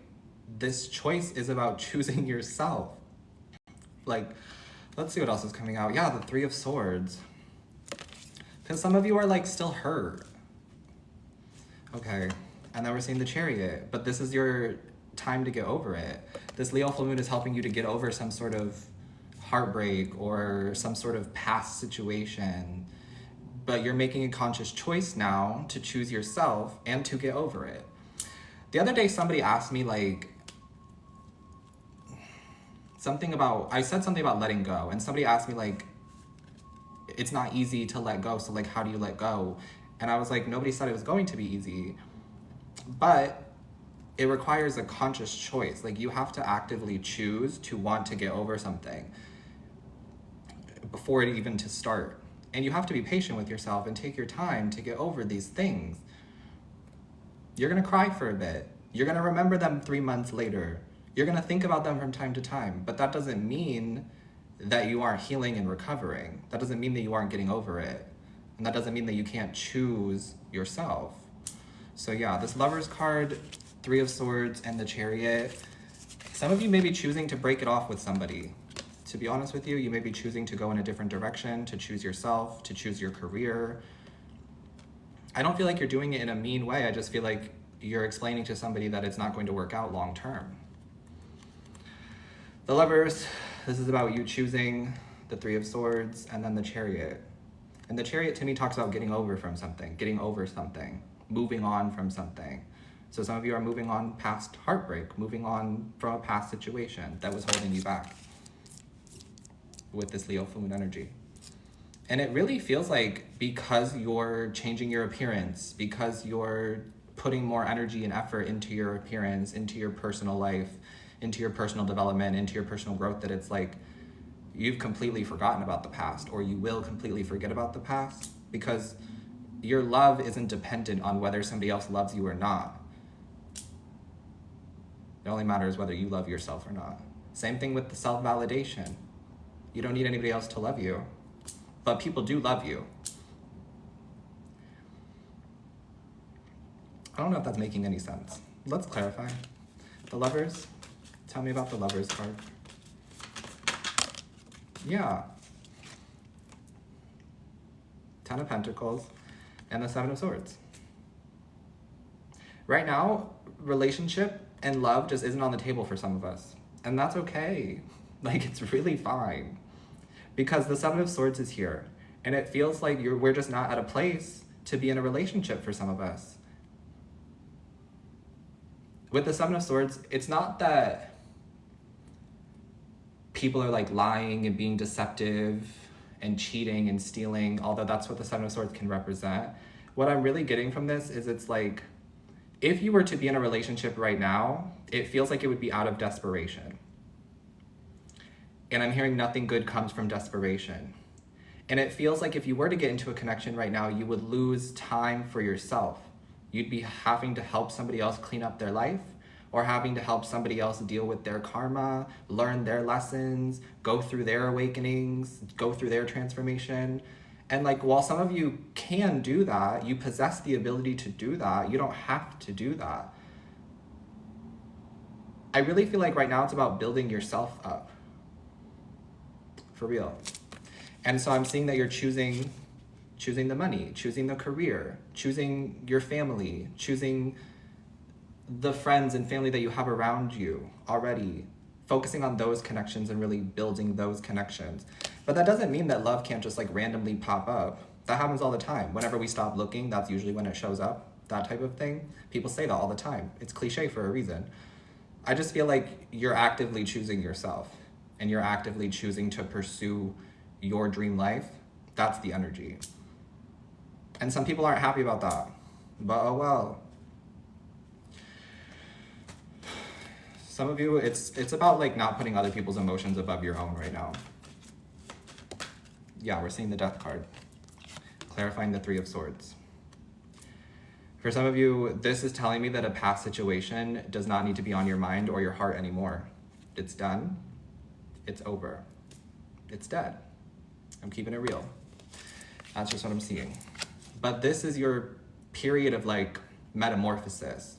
this choice is about choosing yourself. Like, let's see what else is coming out. Yeah, the Three of Swords. Because some of you are like still hurt. Okay, and then we're seeing the Chariot. But this is your time to get over it. This Leo full moon is helping you to get over some sort of heartbreak or some sort of past situation. But you're making a conscious choice now to choose yourself and to get over it. The other day, somebody asked me like, I said something about letting go, and somebody asked me like, it's not easy to let go, so like, how do you let go? And I was like, nobody said it was going to be easy, but it requires a conscious choice. Like, you have to actively choose to want to get over something before it even to start. And you have to be patient with yourself and take your time to get over these things. You're gonna cry for a bit. You're gonna remember them 3 months later. You're gonna think about them from time to time, but that doesn't mean that you aren't healing and recovering. That doesn't mean that you aren't getting over it. And that doesn't mean that you can't choose yourself. So yeah, this Lover's card, Three of Swords, and the Chariot. Some of you may be choosing to break it off with somebody. To be honest with you, you may be choosing to go in a different direction, to choose yourself, to choose your career. I don't feel like you're doing it in a mean way. I just feel like you're explaining to somebody that it's not going to work out long term. The Lovers, this is about you choosing the Three of Swords and then the Chariot. And the Chariot to me talks about getting over from something, getting over something, moving on from something. So some of you are moving on past heartbreak, moving on from a past situation that was holding you back with this Leo full moon energy. And it really feels like because you're changing your appearance, because you're putting more energy and effort into your appearance, into your personal life, into your personal development, into your personal growth, that it's like you've completely forgotten about the past, or you will completely forget about the past, because your love isn't dependent on whether somebody else loves you or not. It only matters whether you love yourself or not. Same thing with the self-validation. You don't need anybody else to love you, but people do love you. I don't know if that's making any sense. Let's clarify. The Lovers, tell me about the Lovers card. Yeah. 10 of Pentacles and the 7 of Swords. Right now, relationship and love just isn't on the table for some of us. And that's okay. Like, it's really fine. Because the 7 of Swords is here. And it feels like we're just not at a place to be in a relationship for some of us. With the 7 of Swords, it's not that people are like lying and being deceptive and cheating and stealing, although that's what the 7 of Swords can represent. What I'm really getting from this is it's like, if you were to be in a relationship right now, it feels like it would be out of desperation. And I'm hearing nothing good comes from desperation. And it feels like if you were to get into a connection right now, you would lose time for yourself. You'd be having to help somebody else clean up their life, or having to help somebody else deal with their karma, learn their lessons, go through their awakenings, go through their transformation. And like, while some of you can do that, you possess the ability to do that, you don't have to do that. I really feel like right now it's about building yourself up. For real. And so I'm seeing that you're choosing the money, choosing the career, choosing your family, choosing the friends and family that you have around you already, focusing on those connections and really building those connections. But that doesn't mean that love can't just like randomly pop up. That happens all the time. Whenever we stop looking, that's usually when it shows up, that type of thing. People say that all the time. It's cliche for a reason. I just feel like you're actively choosing yourself and you're actively choosing to pursue your dream life. That's the energy. And some people aren't happy about that, but oh well. Some of you, it's about like not putting other people's emotions above your own right now. Yeah, we're seeing the Death card, clarifying the 3 of Swords. For some of you, this is telling me that a past situation does not need to be on your mind or your heart anymore. It's done. It's over. It's dead. I'm keeping it real. That's just what I'm seeing. But this is your period of like metamorphosis.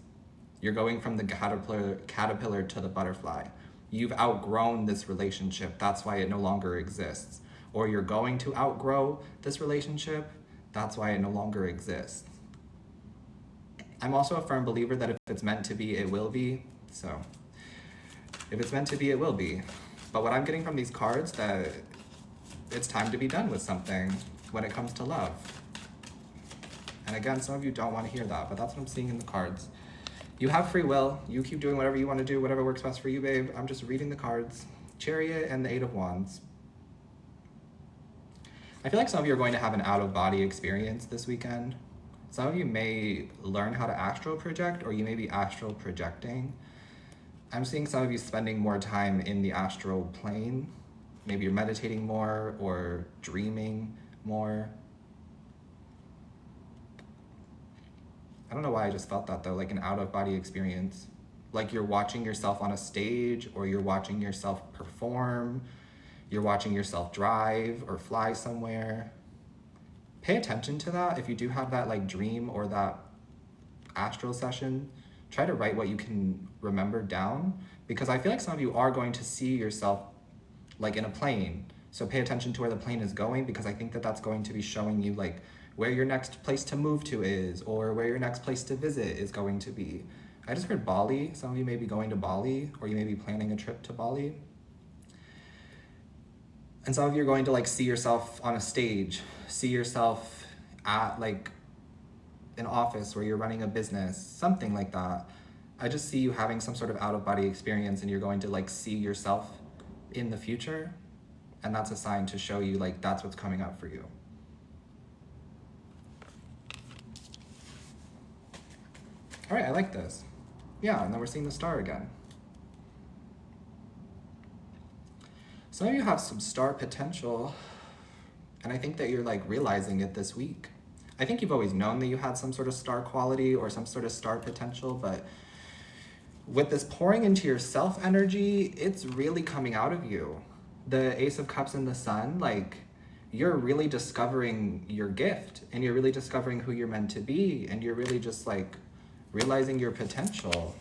You're going from the caterpillar to the butterfly. You've outgrown this relationship. That's why it no longer exists. Or you're going to outgrow this relationship. That's why it no longer exists. I'm also a firm believer that if it's meant to be, it will be. So if it's meant to be, it will be. But what I'm getting from these cards, that it's time to be done with something when it comes to love. And again, some of you don't want to hear that, but that's what I'm seeing in the cards. You have free will. You keep doing whatever you want to do, whatever works best for you, babe. I'm just reading the cards. Chariot and the Eight of Wands. I feel like some of you are going to have an out-of-body experience this weekend. Some of you may learn how to astral project, or you may be astral projecting. I'm seeing some of you spending more time in the astral plane. Maybe you're meditating more or dreaming more. I don't know why I just felt that though, like an out-of-body experience. Like you're watching yourself on a stage, or you're watching yourself perform, you're watching yourself drive or fly somewhere. Pay attention to that. If you do have that like dream or that astral session, try to write what you can remember down, because I feel like some of you are going to see yourself like in a plane. So pay attention to where the plane is going, because I think that that's going to be showing you like where your next place to move to is, or where your next place to visit is going to be. I just heard Bali. Some of you may be going to Bali, or you may be planning a trip to Bali. And some of you are going to like see yourself on a stage, see yourself at like an office where you're running a business, something like that. I just see you having some sort of out-of-body experience, and you're going to like see yourself in the future. And that's a sign to show you like that's what's coming up for you. All right, I like this. Yeah, and then we're seeing the star again. Some of you have some star potential, and I think that you're like realizing it this week. I think you've always known that you had some sort of star quality or some sort of star potential, but with this pouring into yourself energy, it's really coming out of you. The Ace of Cups and the Sun, like you're really discovering your gift, and you're really discovering who you're meant to be, and you're really just like realizing your potential.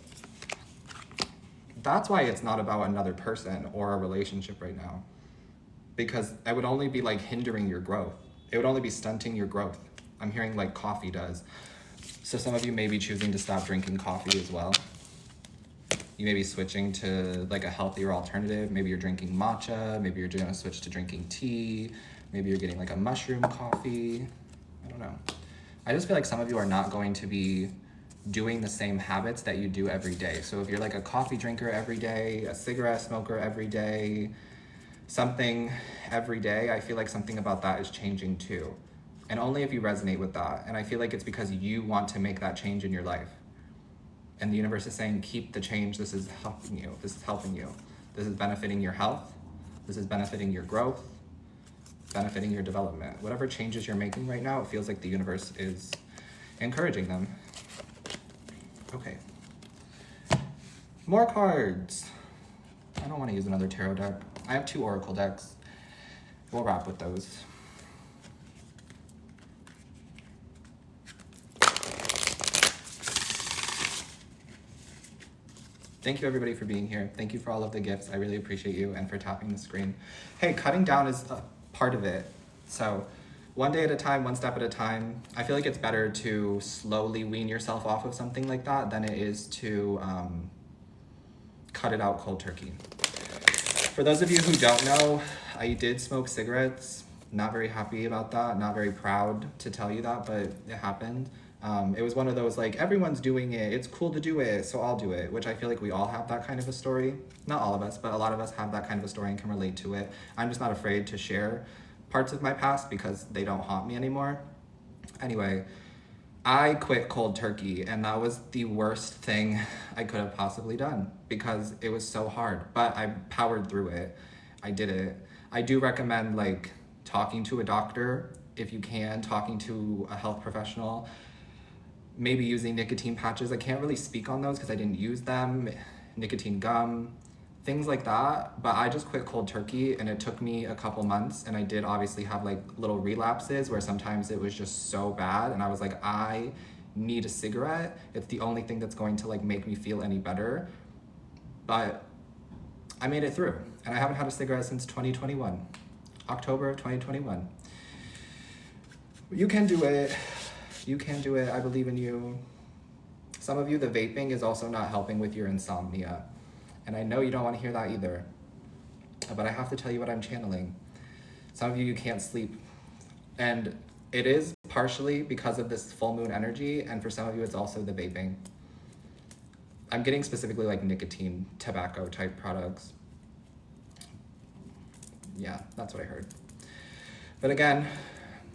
That's why it's not about another person or a relationship right now, because it would only be like hindering your growth. It would only be stunting your growth. I'm hearing like coffee does. So some of you may be choosing to stop drinking coffee as well. You may be switching to like a healthier alternative. Maybe you're drinking matcha. Maybe you're gonna switch to drinking tea. Maybe you're getting like a mushroom coffee. I don't know. I just feel like some of you are not going to be doing the same habits that you do every day. So if you're like a coffee drinker every day, a cigarette smoker every day, something every day, I feel like something about that is changing too. And only if you resonate with that. And I feel like it's because you want to make that change in your life. And the universe is saying, keep the change. This is helping you. This is helping you. This is benefiting your health. This is benefiting your growth, benefiting your development. Whatever changes you're making right now, it feels like the universe is encouraging them. Okay. More cards. I don't want to use another tarot deck. I have 2 oracle decks. We'll wrap with those. Thank you everybody for being here. Thank you for all of the gifts. I really appreciate you, and for tapping the screen. Hey, cutting down is a part of it. So one day at a time, one step at a time. I feel like it's better to slowly wean yourself off of something like that than it is to cut it out cold turkey. For those of you who don't know, I did smoke cigarettes. Not very happy about that. Not very proud to tell you that, but it happened. It was one of those like, everyone's doing it, it's cool to do it, so I'll do it, which I feel like we all have that kind of a story. Not all of us, but a lot of us have that kind of a story and can relate to it. I'm just not afraid to share parts of my past because they don't haunt me anymore. Anyway, I quit cold turkey, and that was the worst thing I could have possibly done because it was so hard, but I powered through it. I did it. I do recommend like talking to a doctor if you can, talking to a health professional. maybe using nicotine patches. I can't really speak on those because I didn't use them, nicotine gum, things like that. But I just quit cold turkey, and it took me a couple months, and I did obviously have like little relapses where sometimes it was just so bad and I was like, I need a cigarette. It's the only thing that's going to like make me feel any better. But I made it through, and I haven't had a cigarette since 2021, October of 2021. You can do it. You can do it. I believe in you. Some of you, the vaping is also not helping with your insomnia. And I know you don't want to hear that either. But I have to tell you what I'm channeling. Some of you can't sleep. And it is partially because of this full moon energy. And for some of you, it's also the vaping. I'm getting specifically like nicotine, tobacco type products. Yeah, that's what I heard. But again,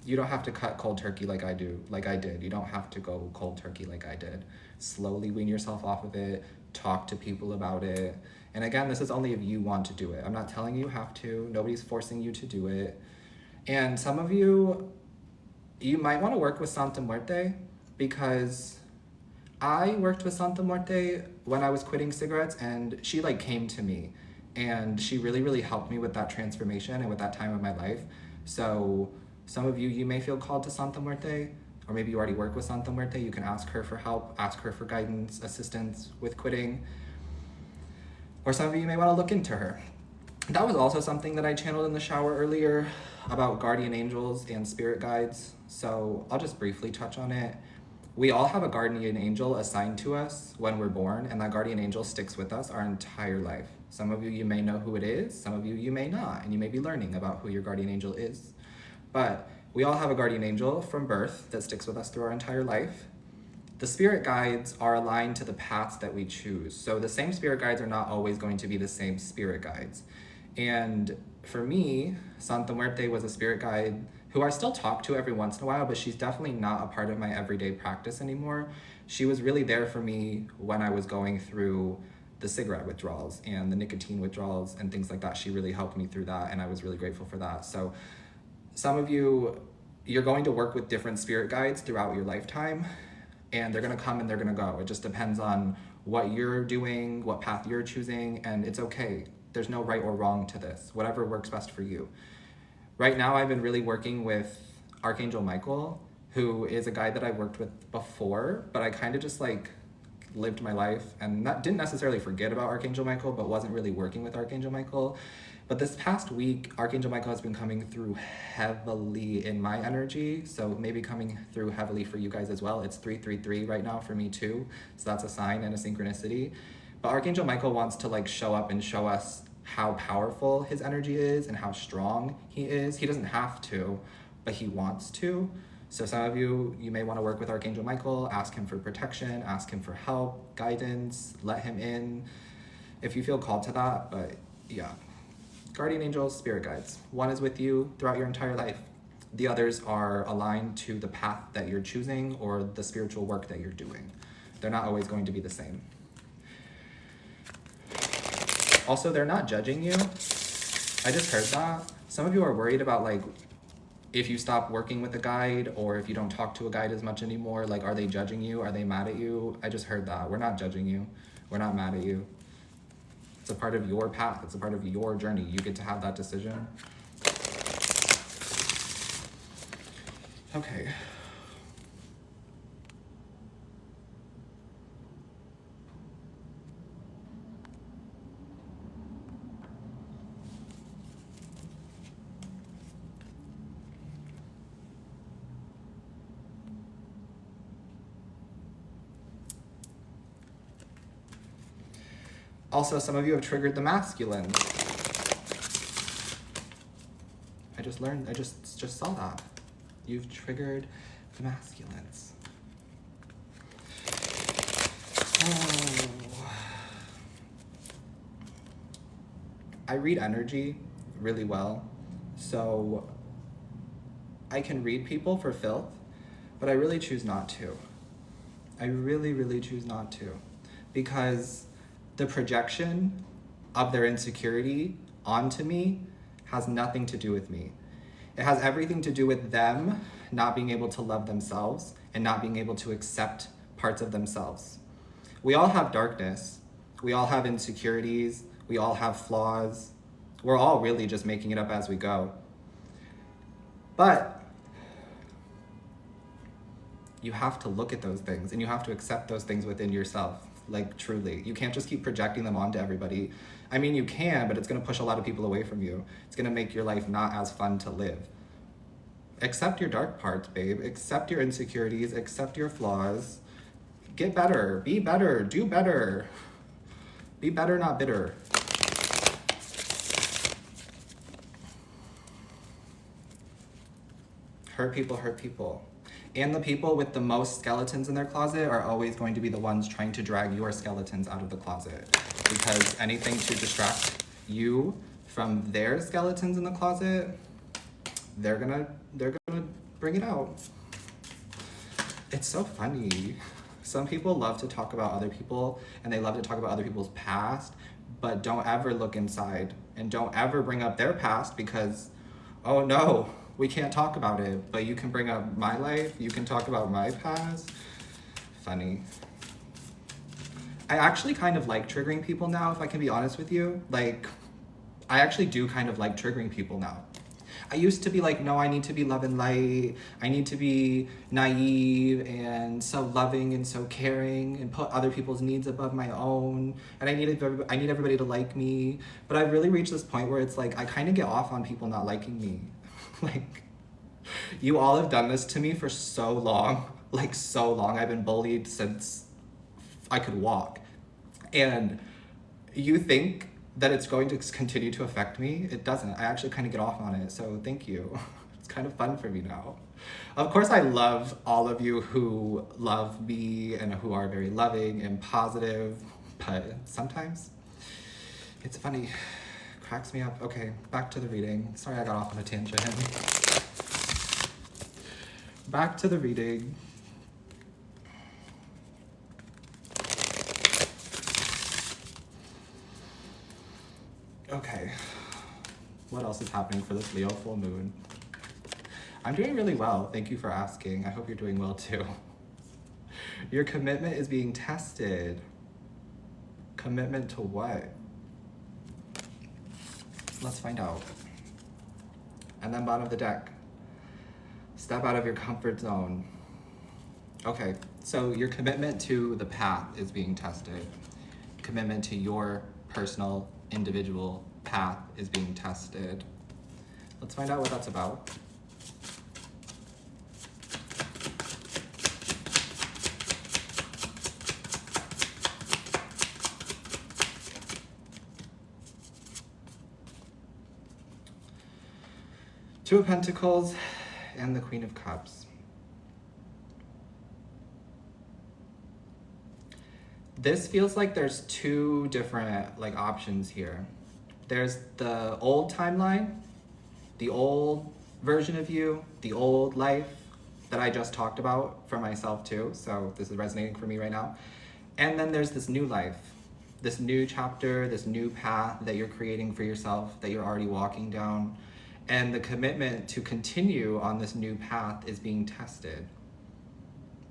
you don't have to cut cold turkey like I did. You don't have to go cold turkey like I did. Slowly wean yourself off of it. Talk to people about it. And again, this is only if you want to do it. I'm not telling you have to. Nobody's forcing you to do it. And some of you might want to work with Santa Muerte, because I worked with Santa Muerte when I was quitting cigarettes, and she like came to me, and she really, really helped me with that transformation and with that time of my life. So some of you may feel called to Santa Muerte, or maybe you already work with Santa Muerte. You can ask her for help, ask her for guidance, assistance with quitting. Or some of you may want to look into her. That was also something that I channeled in the shower earlier about guardian angels and spirit guides. So I'll just briefly touch on it. We all have a guardian angel assigned to us when we're born, and that guardian angel sticks with us our entire life. Some of you may know who it is, some of you may not, and you may be learning about who your guardian angel is. But we all have a guardian angel from birth that sticks with us through our entire life. The spirit guides are aligned to the paths that we choose. So the same spirit guides are not always going to be the same spirit guides. And for me, Santa Muerte was a spirit guide who I still talk to every once in a while, but she's definitely not a part of my everyday practice anymore. She was really there for me when I was going through the cigarette withdrawals and the nicotine withdrawals and things like that. She really helped me through that, and I was really grateful for that. So some of you, you're going to work with different spirit guides throughout your lifetime, and they're gonna come and they're gonna go. It just depends on what you're doing, what path you're choosing, and it's okay. There's no right or wrong to this, whatever works best for you. Right now, I've been really working with Archangel Michael, who is a guy that I worked with before, but I kind of just like lived my life and didn't necessarily forget about Archangel Michael, but wasn't really working with Archangel Michael. But this past week, Archangel Michael has been coming through heavily in my energy, so maybe coming through heavily for you guys as well. It's 333 right now for me too, so that's a sign and a synchronicity. But Archangel Michael wants to like show up and show us how powerful his energy is and how strong he is. He doesn't have to, but he wants to. So some of you may want to work with Archangel Michael, ask him for protection, ask him for help, guidance, let him in if you feel called to that. But yeah, guardian angels, spirit guides. One is with you throughout your entire life. The others are aligned to the path that you're choosing or the spiritual work that you're doing. They're not always going to be the same. Also, they're not judging you. I just heard that. Some of you are worried about like, if you stop working with a guide or if you don't talk to a guide as much anymore, like, are they judging you? Are they mad at you? I just heard that. We're not judging you. We're not mad at you. It's a part of your path. It's a part of your journey. You get to have that decision. Okay. Also, some of you have triggered the masculine. I just saw that. You've triggered the masculines. Oh. I read energy really well, so I can read people for filth, but I really choose not to. I really, really choose not to, because the projection of their insecurity onto me has nothing to do with me. It has everything to do with them not being able to love themselves and not being able to accept parts of themselves. We all have darkness. We all have insecurities. We all have flaws. We're all really just making it up as we go. But you have to look at those things and you have to accept those things within yourself, like truly. You can't just keep projecting them onto everybody. I mean, you can, but it's gonna push a lot of people away from you. It's gonna make your life not as fun to live. Accept your dark parts, babe. Accept your insecurities, accept your flaws. Get better, be better, do better. Be better, not bitter. Hurt people hurt people. And the people with the most skeletons in their closet are always going to be the ones trying to drag your skeletons out of the closet. Because anything to distract you from their skeletons in the closet, they're gonna bring it out. It's so funny. Some people love to talk about other people and they love to talk about other people's past, but don't ever look inside and don't ever bring up their past because, oh no, we can't talk about it, but you can bring up my life, you can talk about my past. Funny. I actually kind of like triggering people now, if I can be honest with you. Like, I actually do kind of like triggering people now. I used to be like, no, I need to be love and light. I need to be naive and so loving and so caring and put other people's needs above my own. And I need everybody to like me. But I've really reached this point where it's like, I kind of get off on people not liking me. Like, you all have done this to me for so long, like so long. I've been bullied since I could walk. And you think that it's going to continue to affect me? It doesn't. I actually kind of get off on it, so thank you. It's kind of fun for me now. Of course, I love all of you who love me and who are very loving and positive, but sometimes it's funny. Cracks me up. Okay, back to the reading. Sorry I got off on a tangent. Back to the reading. Okay, what else is happening for this Leo full moon? I'm doing really well. Thank you for asking. I hope you're doing well too. Your commitment is being tested. Commitment to what? Let's find out. And then bottom of the deck. Step out of your comfort zone. Okay, so your commitment to the path is being tested. Commitment to your personal, individual path is being tested. Let's find out what that's about. Two of Pentacles and the Queen of Cups. This feels like there's two different options here. There's the old timeline, the old version of you, the old life that I just talked about for myself too. So this is resonating for me right now. And then there's this new life, this new chapter, this new path that you're creating for yourself, that you're already walking down. And the commitment to continue on this new path is being tested.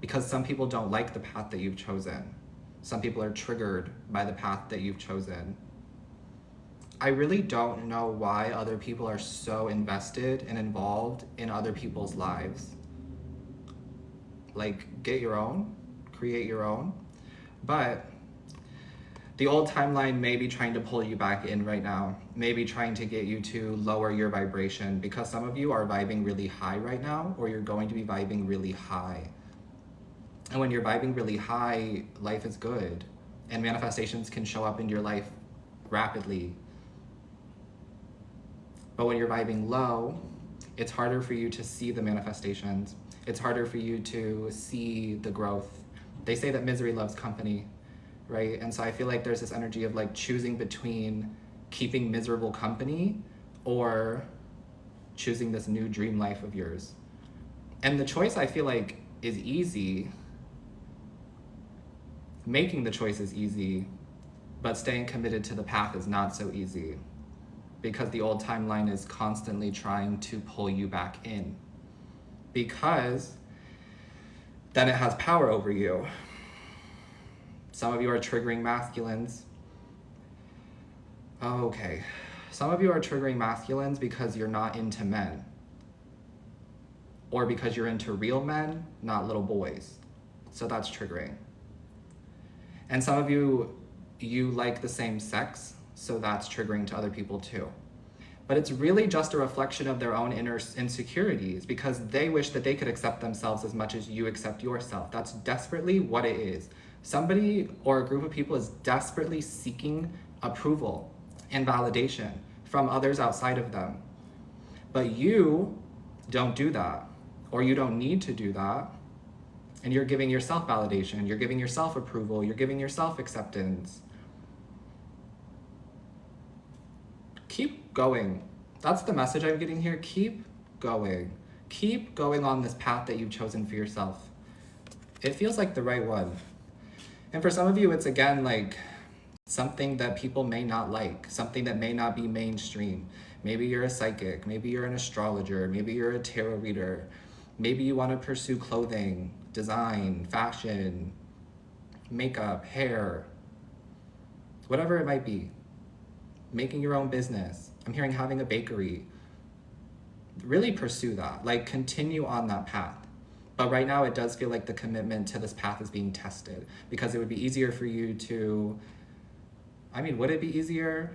Because some people don't like the path that you've chosen. Some people are triggered by the path that you've chosen. I really don't know why other people are so invested and involved in other people's lives. Like, get your own, create your own. But the old timeline may be trying to pull you back in right now, maybe trying to get you to lower your vibration, because some of you are vibing really high right now, or you're going to be vibing really high. And when you're vibing really high, life is good, and manifestations can show up in your life rapidly. But when you're vibing low, it's harder for you to see the manifestations. It's harder for you to see the growth. They say that misery loves company, right? And so I feel like there's this energy of choosing between keeping miserable company or choosing this new dream life of yours. And the choice, I feel like, is easy. Making the choice is easy, but staying committed to the path is not so easy, because the old timeline is constantly trying to pull you back in, because then it has power over you. Some of you are triggering masculines. Okay. Some of you are triggering masculines because you're not into men. Or because you're into real men, not little boys. So that's triggering. And some of you like the same sex, so that's triggering to other people too. But it's really just a reflection of their own inner insecurities because they wish that they could accept themselves as much as you accept yourself. That's desperately what it is. Somebody or a group of people is desperately seeking approval and validation from others outside of them. But you don't do that, or you don't need to do that. And you're giving yourself validation, you're giving yourself approval, you're giving yourself acceptance. Keep going. That's the message I'm getting here. Keep going. Keep going on this path that you've chosen for yourself. It feels like the right one. And for some of you, it's again like something that people may not like, something that may not be mainstream. Maybe you're a psychic, maybe you're an astrologer, maybe you're a tarot reader. Maybe you want to pursue clothing, design, fashion, makeup, hair, whatever it might be. Making your own business. I'm hearing having a bakery. Really pursue that. Like continue on that path. But right now it does feel like the commitment to this path is being tested because it would be easier for you to, would it be easier?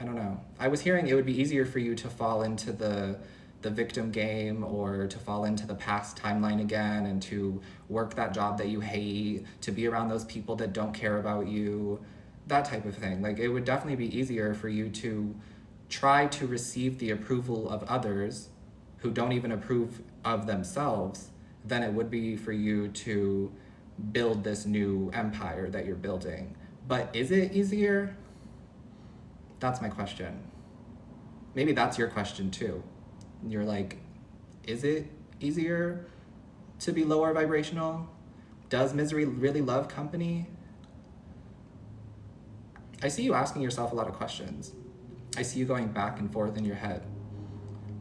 I don't know. I was hearing it would be easier for you to fall into the victim game or to fall into the past timeline again and to work that job that you hate, to be around those people that don't care about you, that type of thing. Like it would definitely be easier for you to try to receive the approval of others who don't even approve of themselves than it would be for you to build this new empire that you're building. But is it easier? That's my question. Maybe that's your question too. You're like, is it easier to be lower vibrational? Does misery really love company? I see you asking yourself a lot of questions. I see you going back and forth in your head.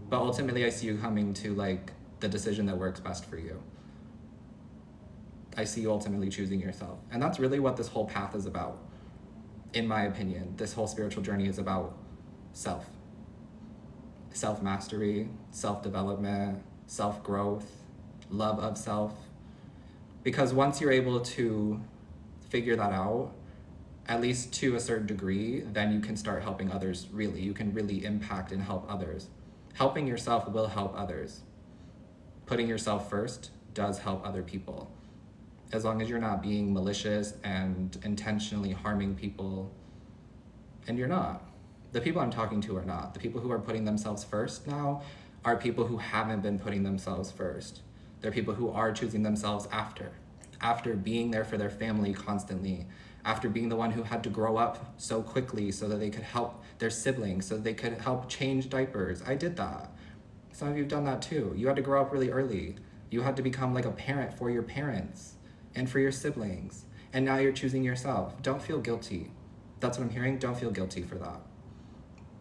But ultimately, I see you coming to like the decision that works best for you. I see you ultimately choosing yourself. And that's really what this whole path is about. In my opinion, this whole spiritual journey is about self. Self-mastery, self-development, self-growth, love of self. Because once you're able to figure that out, at least to a certain degree, then you can start helping others really. You can really impact and help others. Helping yourself will help others. Putting yourself first does help other people. As long as you're not being malicious and intentionally harming people, and you're not. The people I'm talking to are not. The people who are putting themselves first now are people who haven't been putting themselves first. They're people who are choosing themselves after being there for their family constantly, after being the one who had to grow up so quickly so that they could help their siblings, so they could help change diapers. I did that. Some of you have done that too. You had to grow up really early. You had to become like a parent for your parents and for your siblings. And now you're choosing yourself. Don't feel guilty. That's what I'm hearing. Don't feel guilty for that.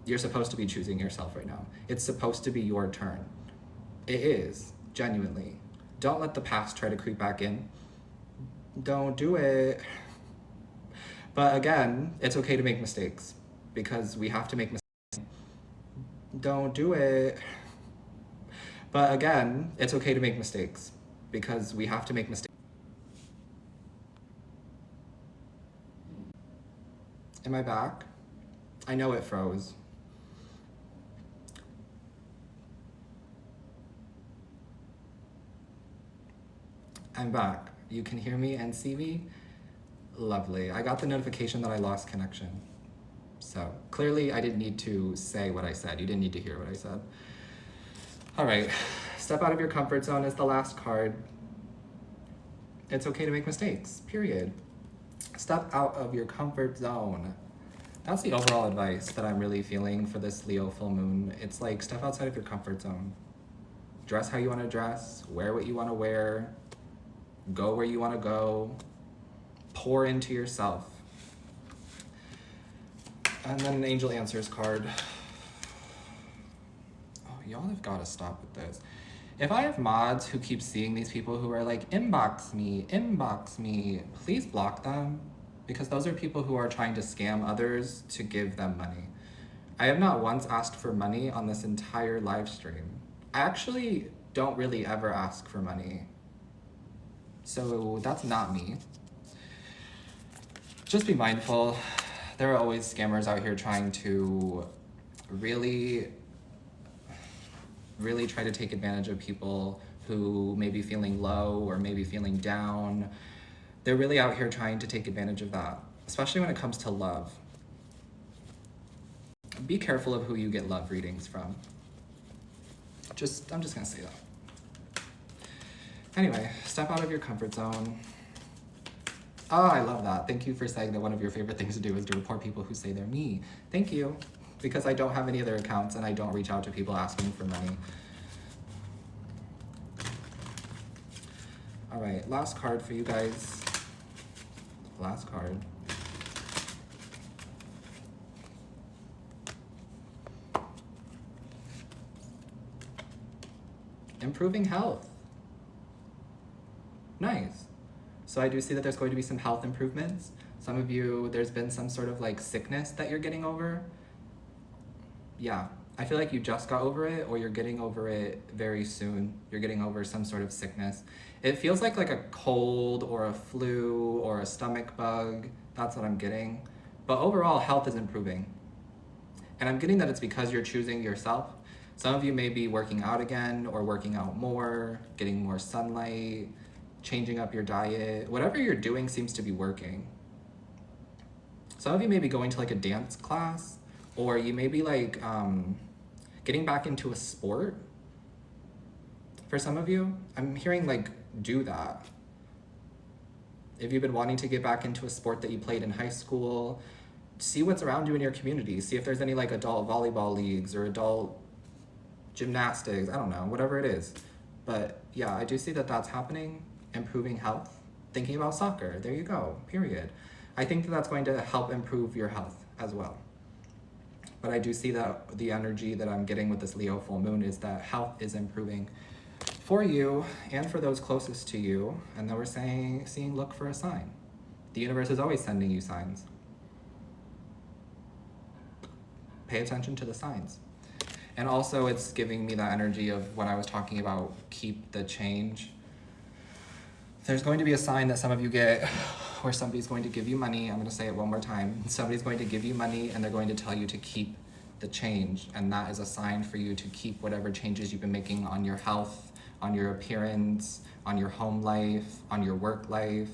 You're supposed to be choosing yourself right now. It's supposed to be your turn. It is, genuinely. Don't let the past try to creep back in. Don't do it. But again, it's okay to make mistakes because we have to make mistakes. Don't do it. But again, it's okay to make mistakes because we have to make mistakes. Am I back? I know it froze. I'm back. You can hear me and see me? Lovely. I got the notification that I lost connection. So clearly I didn't need to say what I said. You didn't need to hear what I said. All right, step out of your comfort zone is the last card. It's okay to make mistakes, period. Step out of your comfort zone. That's the overall advice that I'm really feeling for this Leo full moon. It's like step outside of your comfort zone. Dress how you want to dress, wear what you want to wear, go where you want to go, pour into yourself. And then an angel answers card. Oh, y'all have got to stop with this. If I have mods who keep seeing these people who are like, inbox me, please block them. because those are people who are trying to scam others to give them money. I have not once asked for money on this entire live stream. I actually don't really ever ask for money. So that's not me. Just be mindful. There are always scammers out here trying to really try to take advantage of people who may be feeling low or maybe feeling down. They're really out here trying to take advantage of that, especially when it comes to love. Be careful of who you get love readings from. I'm just gonna say that. Anyway, step out of your comfort zone. Oh, I love that. Thank you for saying that one of your favorite things to do is to report people who say they're me. Thank you, because I don't have any other accounts and I don't reach out to people asking for money. All right, last card for you guys. Last card. Improving health. Nice. So I do see that there's going to be some health improvements. Some of you, there's been some sort of like sickness that you're getting over. Yeah, I feel like you just got over it or you're getting over it very soon. You're getting over some sort of sickness. It feels like a cold or a flu or a stomach bug. That's what I'm getting. But overall, health is improving. And I'm getting that it's because you're choosing yourself. Some of you may be working out again or working out more, getting more sunlight, changing up your diet. Whatever you're doing seems to be working. Some of you may be going to like a dance class, or you may be like getting back into a sport. For some of you, I'm hearing like do that. If you've been wanting to get back into a sport that you played in high school, see what's around you in your community. See if there's any like adult volleyball leagues or adult gymnastics, I don't know, whatever it is. But yeah, I do see that that's happening. Improving health, thinking about soccer, there you go, period. I think that that's going to help improve your health as well. But I do see that the energy that I'm getting with this Leo full moon is that health is improving for you and for those closest to you. And then we're seeing look for a sign. The universe is always sending you signs. Pay attention to the signs. And also it's giving me that energy of when I was talking about keep the change. There's going to be a sign that some of you get where somebody's going to give you money. I'm going to say it one more time. Somebody's going to give you money and they're going to tell you to keep the change. And that is a sign for you to keep whatever changes you've been making on your health, on your appearance, on your home life, on your work life.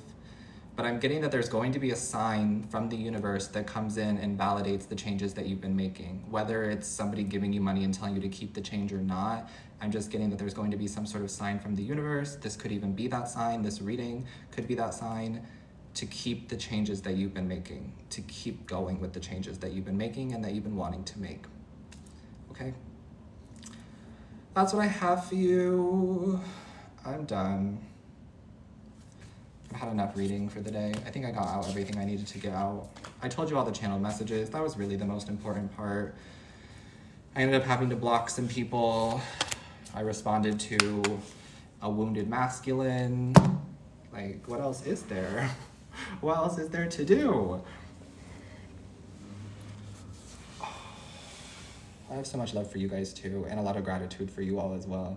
But I'm getting that there's going to be a sign from the universe that comes in and validates the changes that you've been making. Whether it's somebody giving you money and telling you to keep the change or not, I'm just getting that there's going to be some sort of sign from the universe. This could even be that sign. This reading could be that sign to keep the changes that you've been making, to keep going with the changes that you've been making and that you've been wanting to make. Okay? That's what I have for you. I'm done. I've had enough reading for the day. I think I got out everything I needed to get out. I told you all the channel messages. That was really the most important part. I ended up having to block some people. I responded to a wounded masculine. Like, what else is there? What else is there to do? I have so much love for you guys too, and a lot of gratitude for you all as well.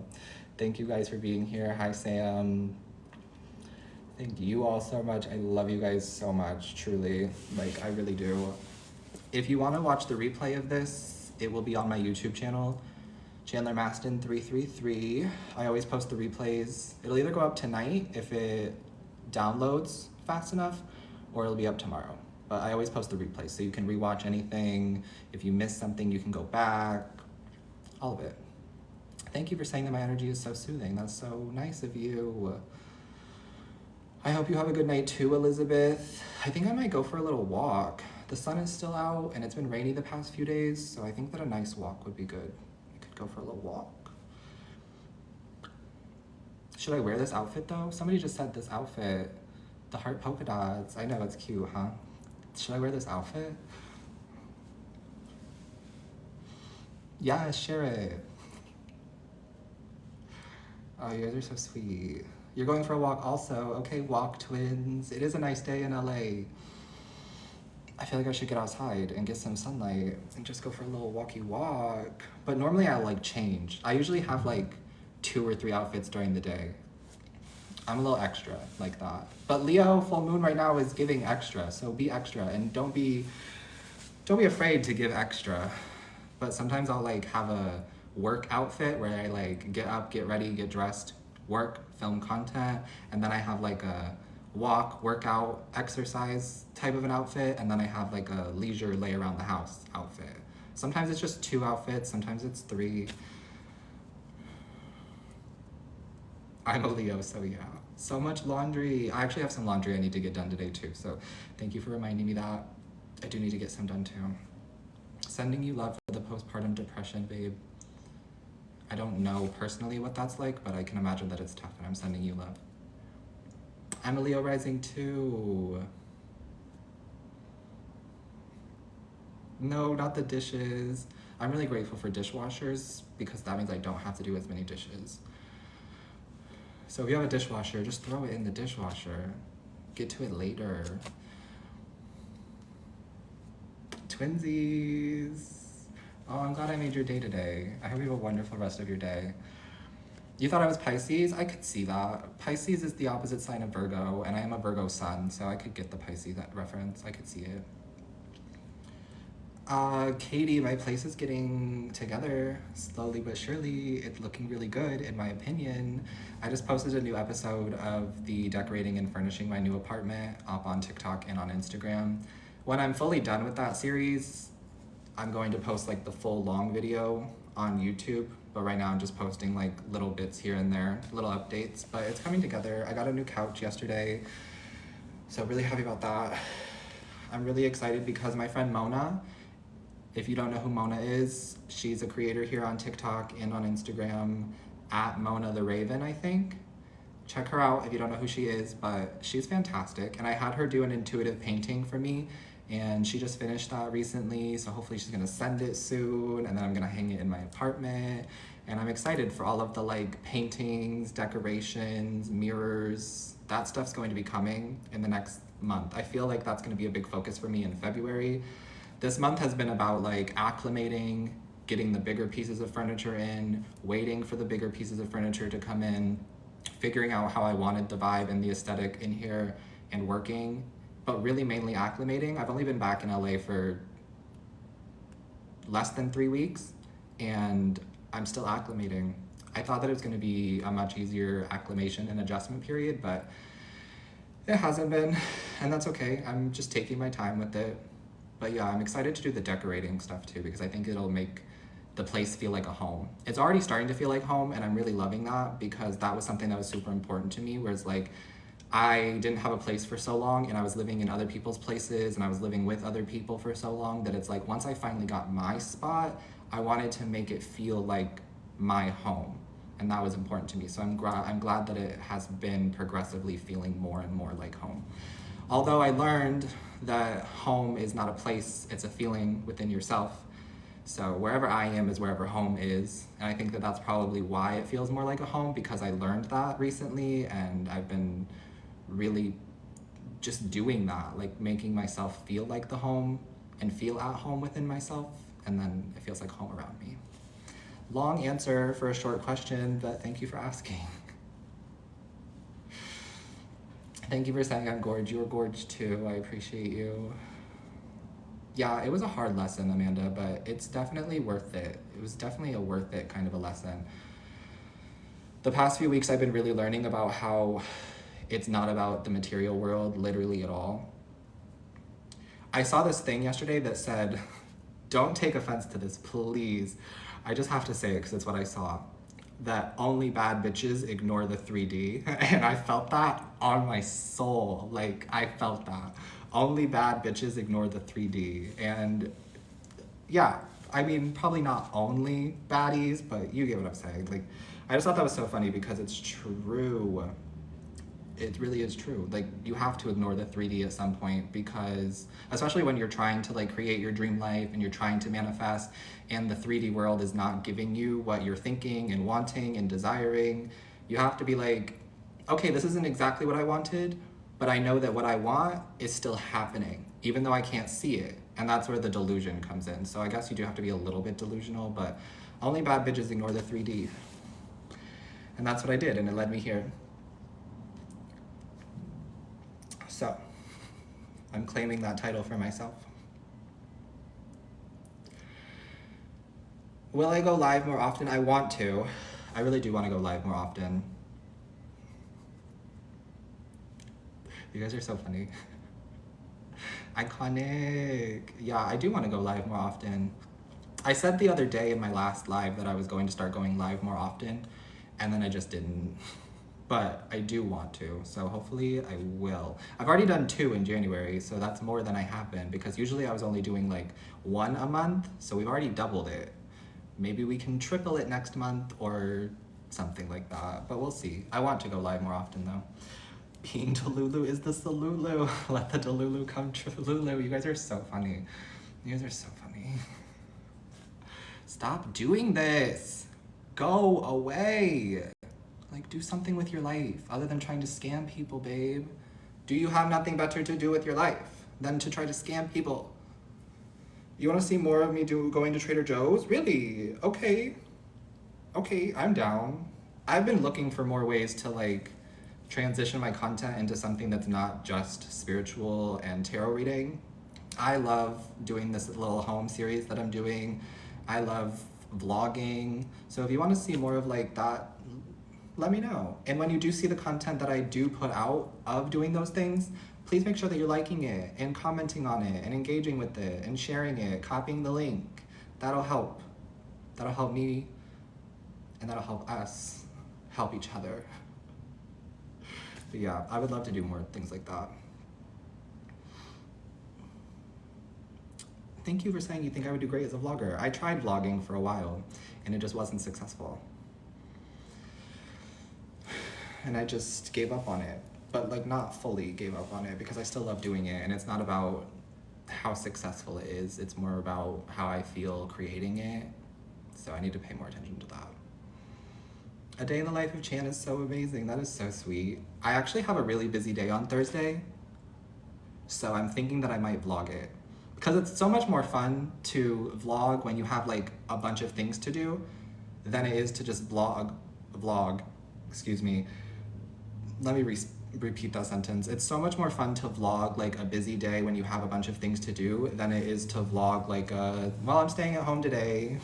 Thank you guys for being here. Hi, Sam. Thank you all so much. I love you guys so much, truly. Like, I really do. If you want to watch the replay of this, it will be on my YouTube channel, Chandler Mastin 333. I always post the replays. It'll either go up tonight if it downloads fast enough, or it'll be up tomorrow. But I always post the replays, so you can rewatch anything. If you miss something, you can go back. All of it. Thank you for saying that my energy is so soothing. That's so nice of you. I hope you have a good night too, Elizabeth. I think I might go for a little walk. The sun is still out and it's been rainy the past few days, so I think that a nice walk would be good. I could go for a little walk. Should I wear this outfit though? Somebody just said this outfit, the heart polka dots. I know it's cute, huh? Should I wear this outfit? Yeah, share it. Oh, you guys are so sweet. You're going for a walk also. Okay, walk twins. It is a nice day in LA. I feel like I should get outside and get some sunlight and just go for a little walkie walk. But normally I like change. I usually have like 2 or 3 outfits during the day. I'm a little extra like that. But Leo full moon right now is giving extra, so be extra and don't be afraid to give extra. But sometimes I'll like have a work outfit where I like get up, get ready, get dressed, work, film content, and then I have like a walk, workout, exercise type of an outfit, and then I have like a leisure lay around the house outfit. Sometimes it's just 2 outfits, sometimes it's 3. I'm a Leo, so yeah. So much laundry. I actually have some laundry I need to get done today too, so thank you for reminding me that. I do need to get some done too. Sending you love for the postpartum depression, babe. I don't know personally what that's like, but I can imagine that it's tough, and I'm sending you love. I'm a Leo rising too. No, not the dishes. I'm really grateful for dishwashers because that means I don't have to do as many dishes. So if you have a dishwasher, just throw it in the dishwasher. Get to it later. Twinsies. Oh, I'm glad I made your day today. I hope you have a wonderful rest of your day. You thought I was Pisces? I could see that. Pisces is the opposite sign of Virgo, and I am a Virgo sun, so I could get the Pisces reference. I could see it. Katie, my place is getting together slowly but surely. It's looking really good, in my opinion. I just posted a new episode of the decorating and furnishing my new apartment up on TikTok and on Instagram. When I'm fully done with that series, I'm going to post like the full long video on YouTube, but right now I'm just posting like little bits here and there, little updates, but it's coming together. I got a new couch yesterday, so really happy about that. I'm really excited because my friend Mona, if you don't know who Mona is, she's a creator here on TikTok and on Instagram at Mona the Raven, I think. Check her out if you don't know who she is, but she's fantastic. And I had her do an intuitive painting for me, and she just finished that recently, so hopefully she's gonna send it soon, and then I'm gonna hang it in my apartment. And I'm excited for all of the like paintings, decorations, mirrors. That stuff's going to be coming in the next month. I feel like that's gonna be a big focus for me in February. This month has been about like acclimating, getting the bigger pieces of furniture in, waiting for the bigger pieces of furniture to come in, figuring out how I wanted the vibe and the aesthetic in here, and working, but really mainly acclimating. I've only been back in LA for less than 3 weeks, and I'm still acclimating. I thought that it was gonna be a much easier acclimation and adjustment period, but it hasn't been, and that's okay. I'm just taking my time with it. But yeah, I'm excited to do the decorating stuff too, because I think it'll make the place feel like a home. It's already starting to feel like home, and I'm really loving that because that was something that was super important to me, whereas like I didn't have a place for so long, and I was living in other people's places, and I was living with other people for so long that it's like once I finally got my spot, I wanted to make it feel like my home, and that was important to me. So I'm glad that it has been progressively feeling more and more like home. Although I learned that home is not a place, it's a feeling within yourself. So wherever I am is wherever home is. And I think that that's probably why it feels more like a home, because I learned that recently, and I've been really just doing that, like making myself feel like the home and feel at home within myself, and then it feels like home around me. Long answer for a short question, but thank you for asking. Thank you for saying I'm gorge. You're gorge too. I appreciate you. Yeah, it was a hard lesson, Amanda, but it's definitely worth it. It was definitely a worth it kind of a lesson. The past few weeks I've been really learning about how it's not about the material world literally at all. I saw this thing yesterday that said, don't take offense to this, please. I just have to say it because it's what I saw. That only bad bitches ignore the 3D. And I felt that on my soul. Like, I felt that. Only bad bitches ignore the 3D. And yeah, I mean, probably not only baddies, but you get what I'm saying. Like, I just thought that was so funny because it's true. It really is true. Like, you have to ignore the 3D at some point, because especially when you're trying to like create your dream life and you're trying to manifest, and the 3D world is not giving you what you're thinking and wanting and desiring, you have to be like, okay, this isn't exactly what I wanted, but I know that what I want is still happening, even though I can't see it. And that's where the delusion comes in. So I guess you do have to be a little bit delusional, but only bad bitches ignore the 3D. And that's what I did, and it led me here. So, I'm claiming that title for myself. Will I go live more often? I want to. I really do want to go live more often. You guys are so funny. Iconic. Yeah, I do want to go live more often. I said the other day in my last live that I was going to start going live more often, and then I just didn't. But I do want to, so hopefully I will. I've already done 2 in January, so that's more than I have been, because usually I was only doing like 1 a month, so we've already doubled it. Maybe we can triple it next month or something like that, but we'll see. I want to go live more often though. Being Delulu is the Salulu. Let the Delulu come Trululu. You guys are so funny. You guys are so funny. Stop doing this. Go away. Like, do something with your life other than trying to scam people, babe. Do you have nothing better to do with your life than to try to scam people? You want to see more of me going to Trader Joe's? Really? Okay. Okay, I'm down. I've been looking for more ways to like transition my content into something that's not just spiritual and tarot reading. I love doing this little home series that I'm doing. I love vlogging. So if you want to see more of like that, let me know. And when you do see the content that I do put out of doing those things, please make sure that you're liking it and commenting on it and engaging with it and sharing it, copying the link. That'll help. That'll help me, and that'll help us help each other. But yeah, I would love to do more things like that. Thank you for saying you think I would do great as a vlogger. I tried vlogging for a while and it just wasn't successful. And I just gave up on it, but like not fully gave up on it because I still love doing it, and it's not about how successful it is, it's more about how I feel creating it. So I need to pay more attention to that. A day in the life of Chan is so amazing. That is so sweet. I actually have a really busy day on Thursday, so I'm thinking that I might vlog it. Because it's so much more fun to vlog when you have like a bunch of things to do than it is to just vlog, excuse me. Let me repeat that sentence. It's so much more fun to vlog like a busy day when you have a bunch of things to do than it is to vlog like, well, I'm staying at home today.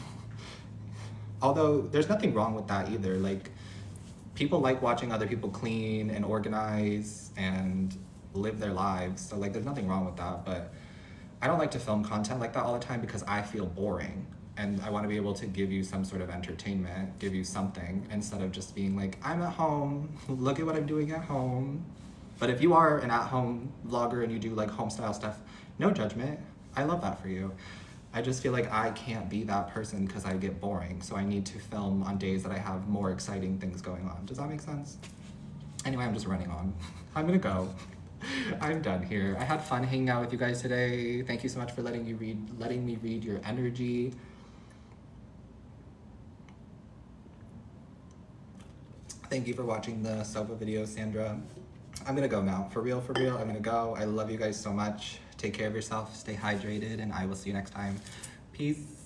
Although there's nothing wrong with that either. Like, people like watching other people clean and organize and live their lives. So like, there's nothing wrong with that, but I don't like to film content like that all the time because I feel boring. And I want to be able to give you some sort of entertainment, give you something, instead of just being like, I'm at home, look at what I'm doing at home. But if you are an at-home vlogger and you do like home style stuff, no judgment. I love that for you. I just feel like I can't be that person because I get boring. So I need to film on days that I have more exciting things going on. Does that make sense? Anyway, I'm just running on. I'm gonna go. I'm done here. I had fun hanging out with you guys today. Thank you so much for letting me read your energy. Thank you for watching the Sova video, Sandra. I'm gonna go now. For real, I'm gonna go. I love you guys so much. Take care of yourself, stay hydrated, and I will see you next time. Peace.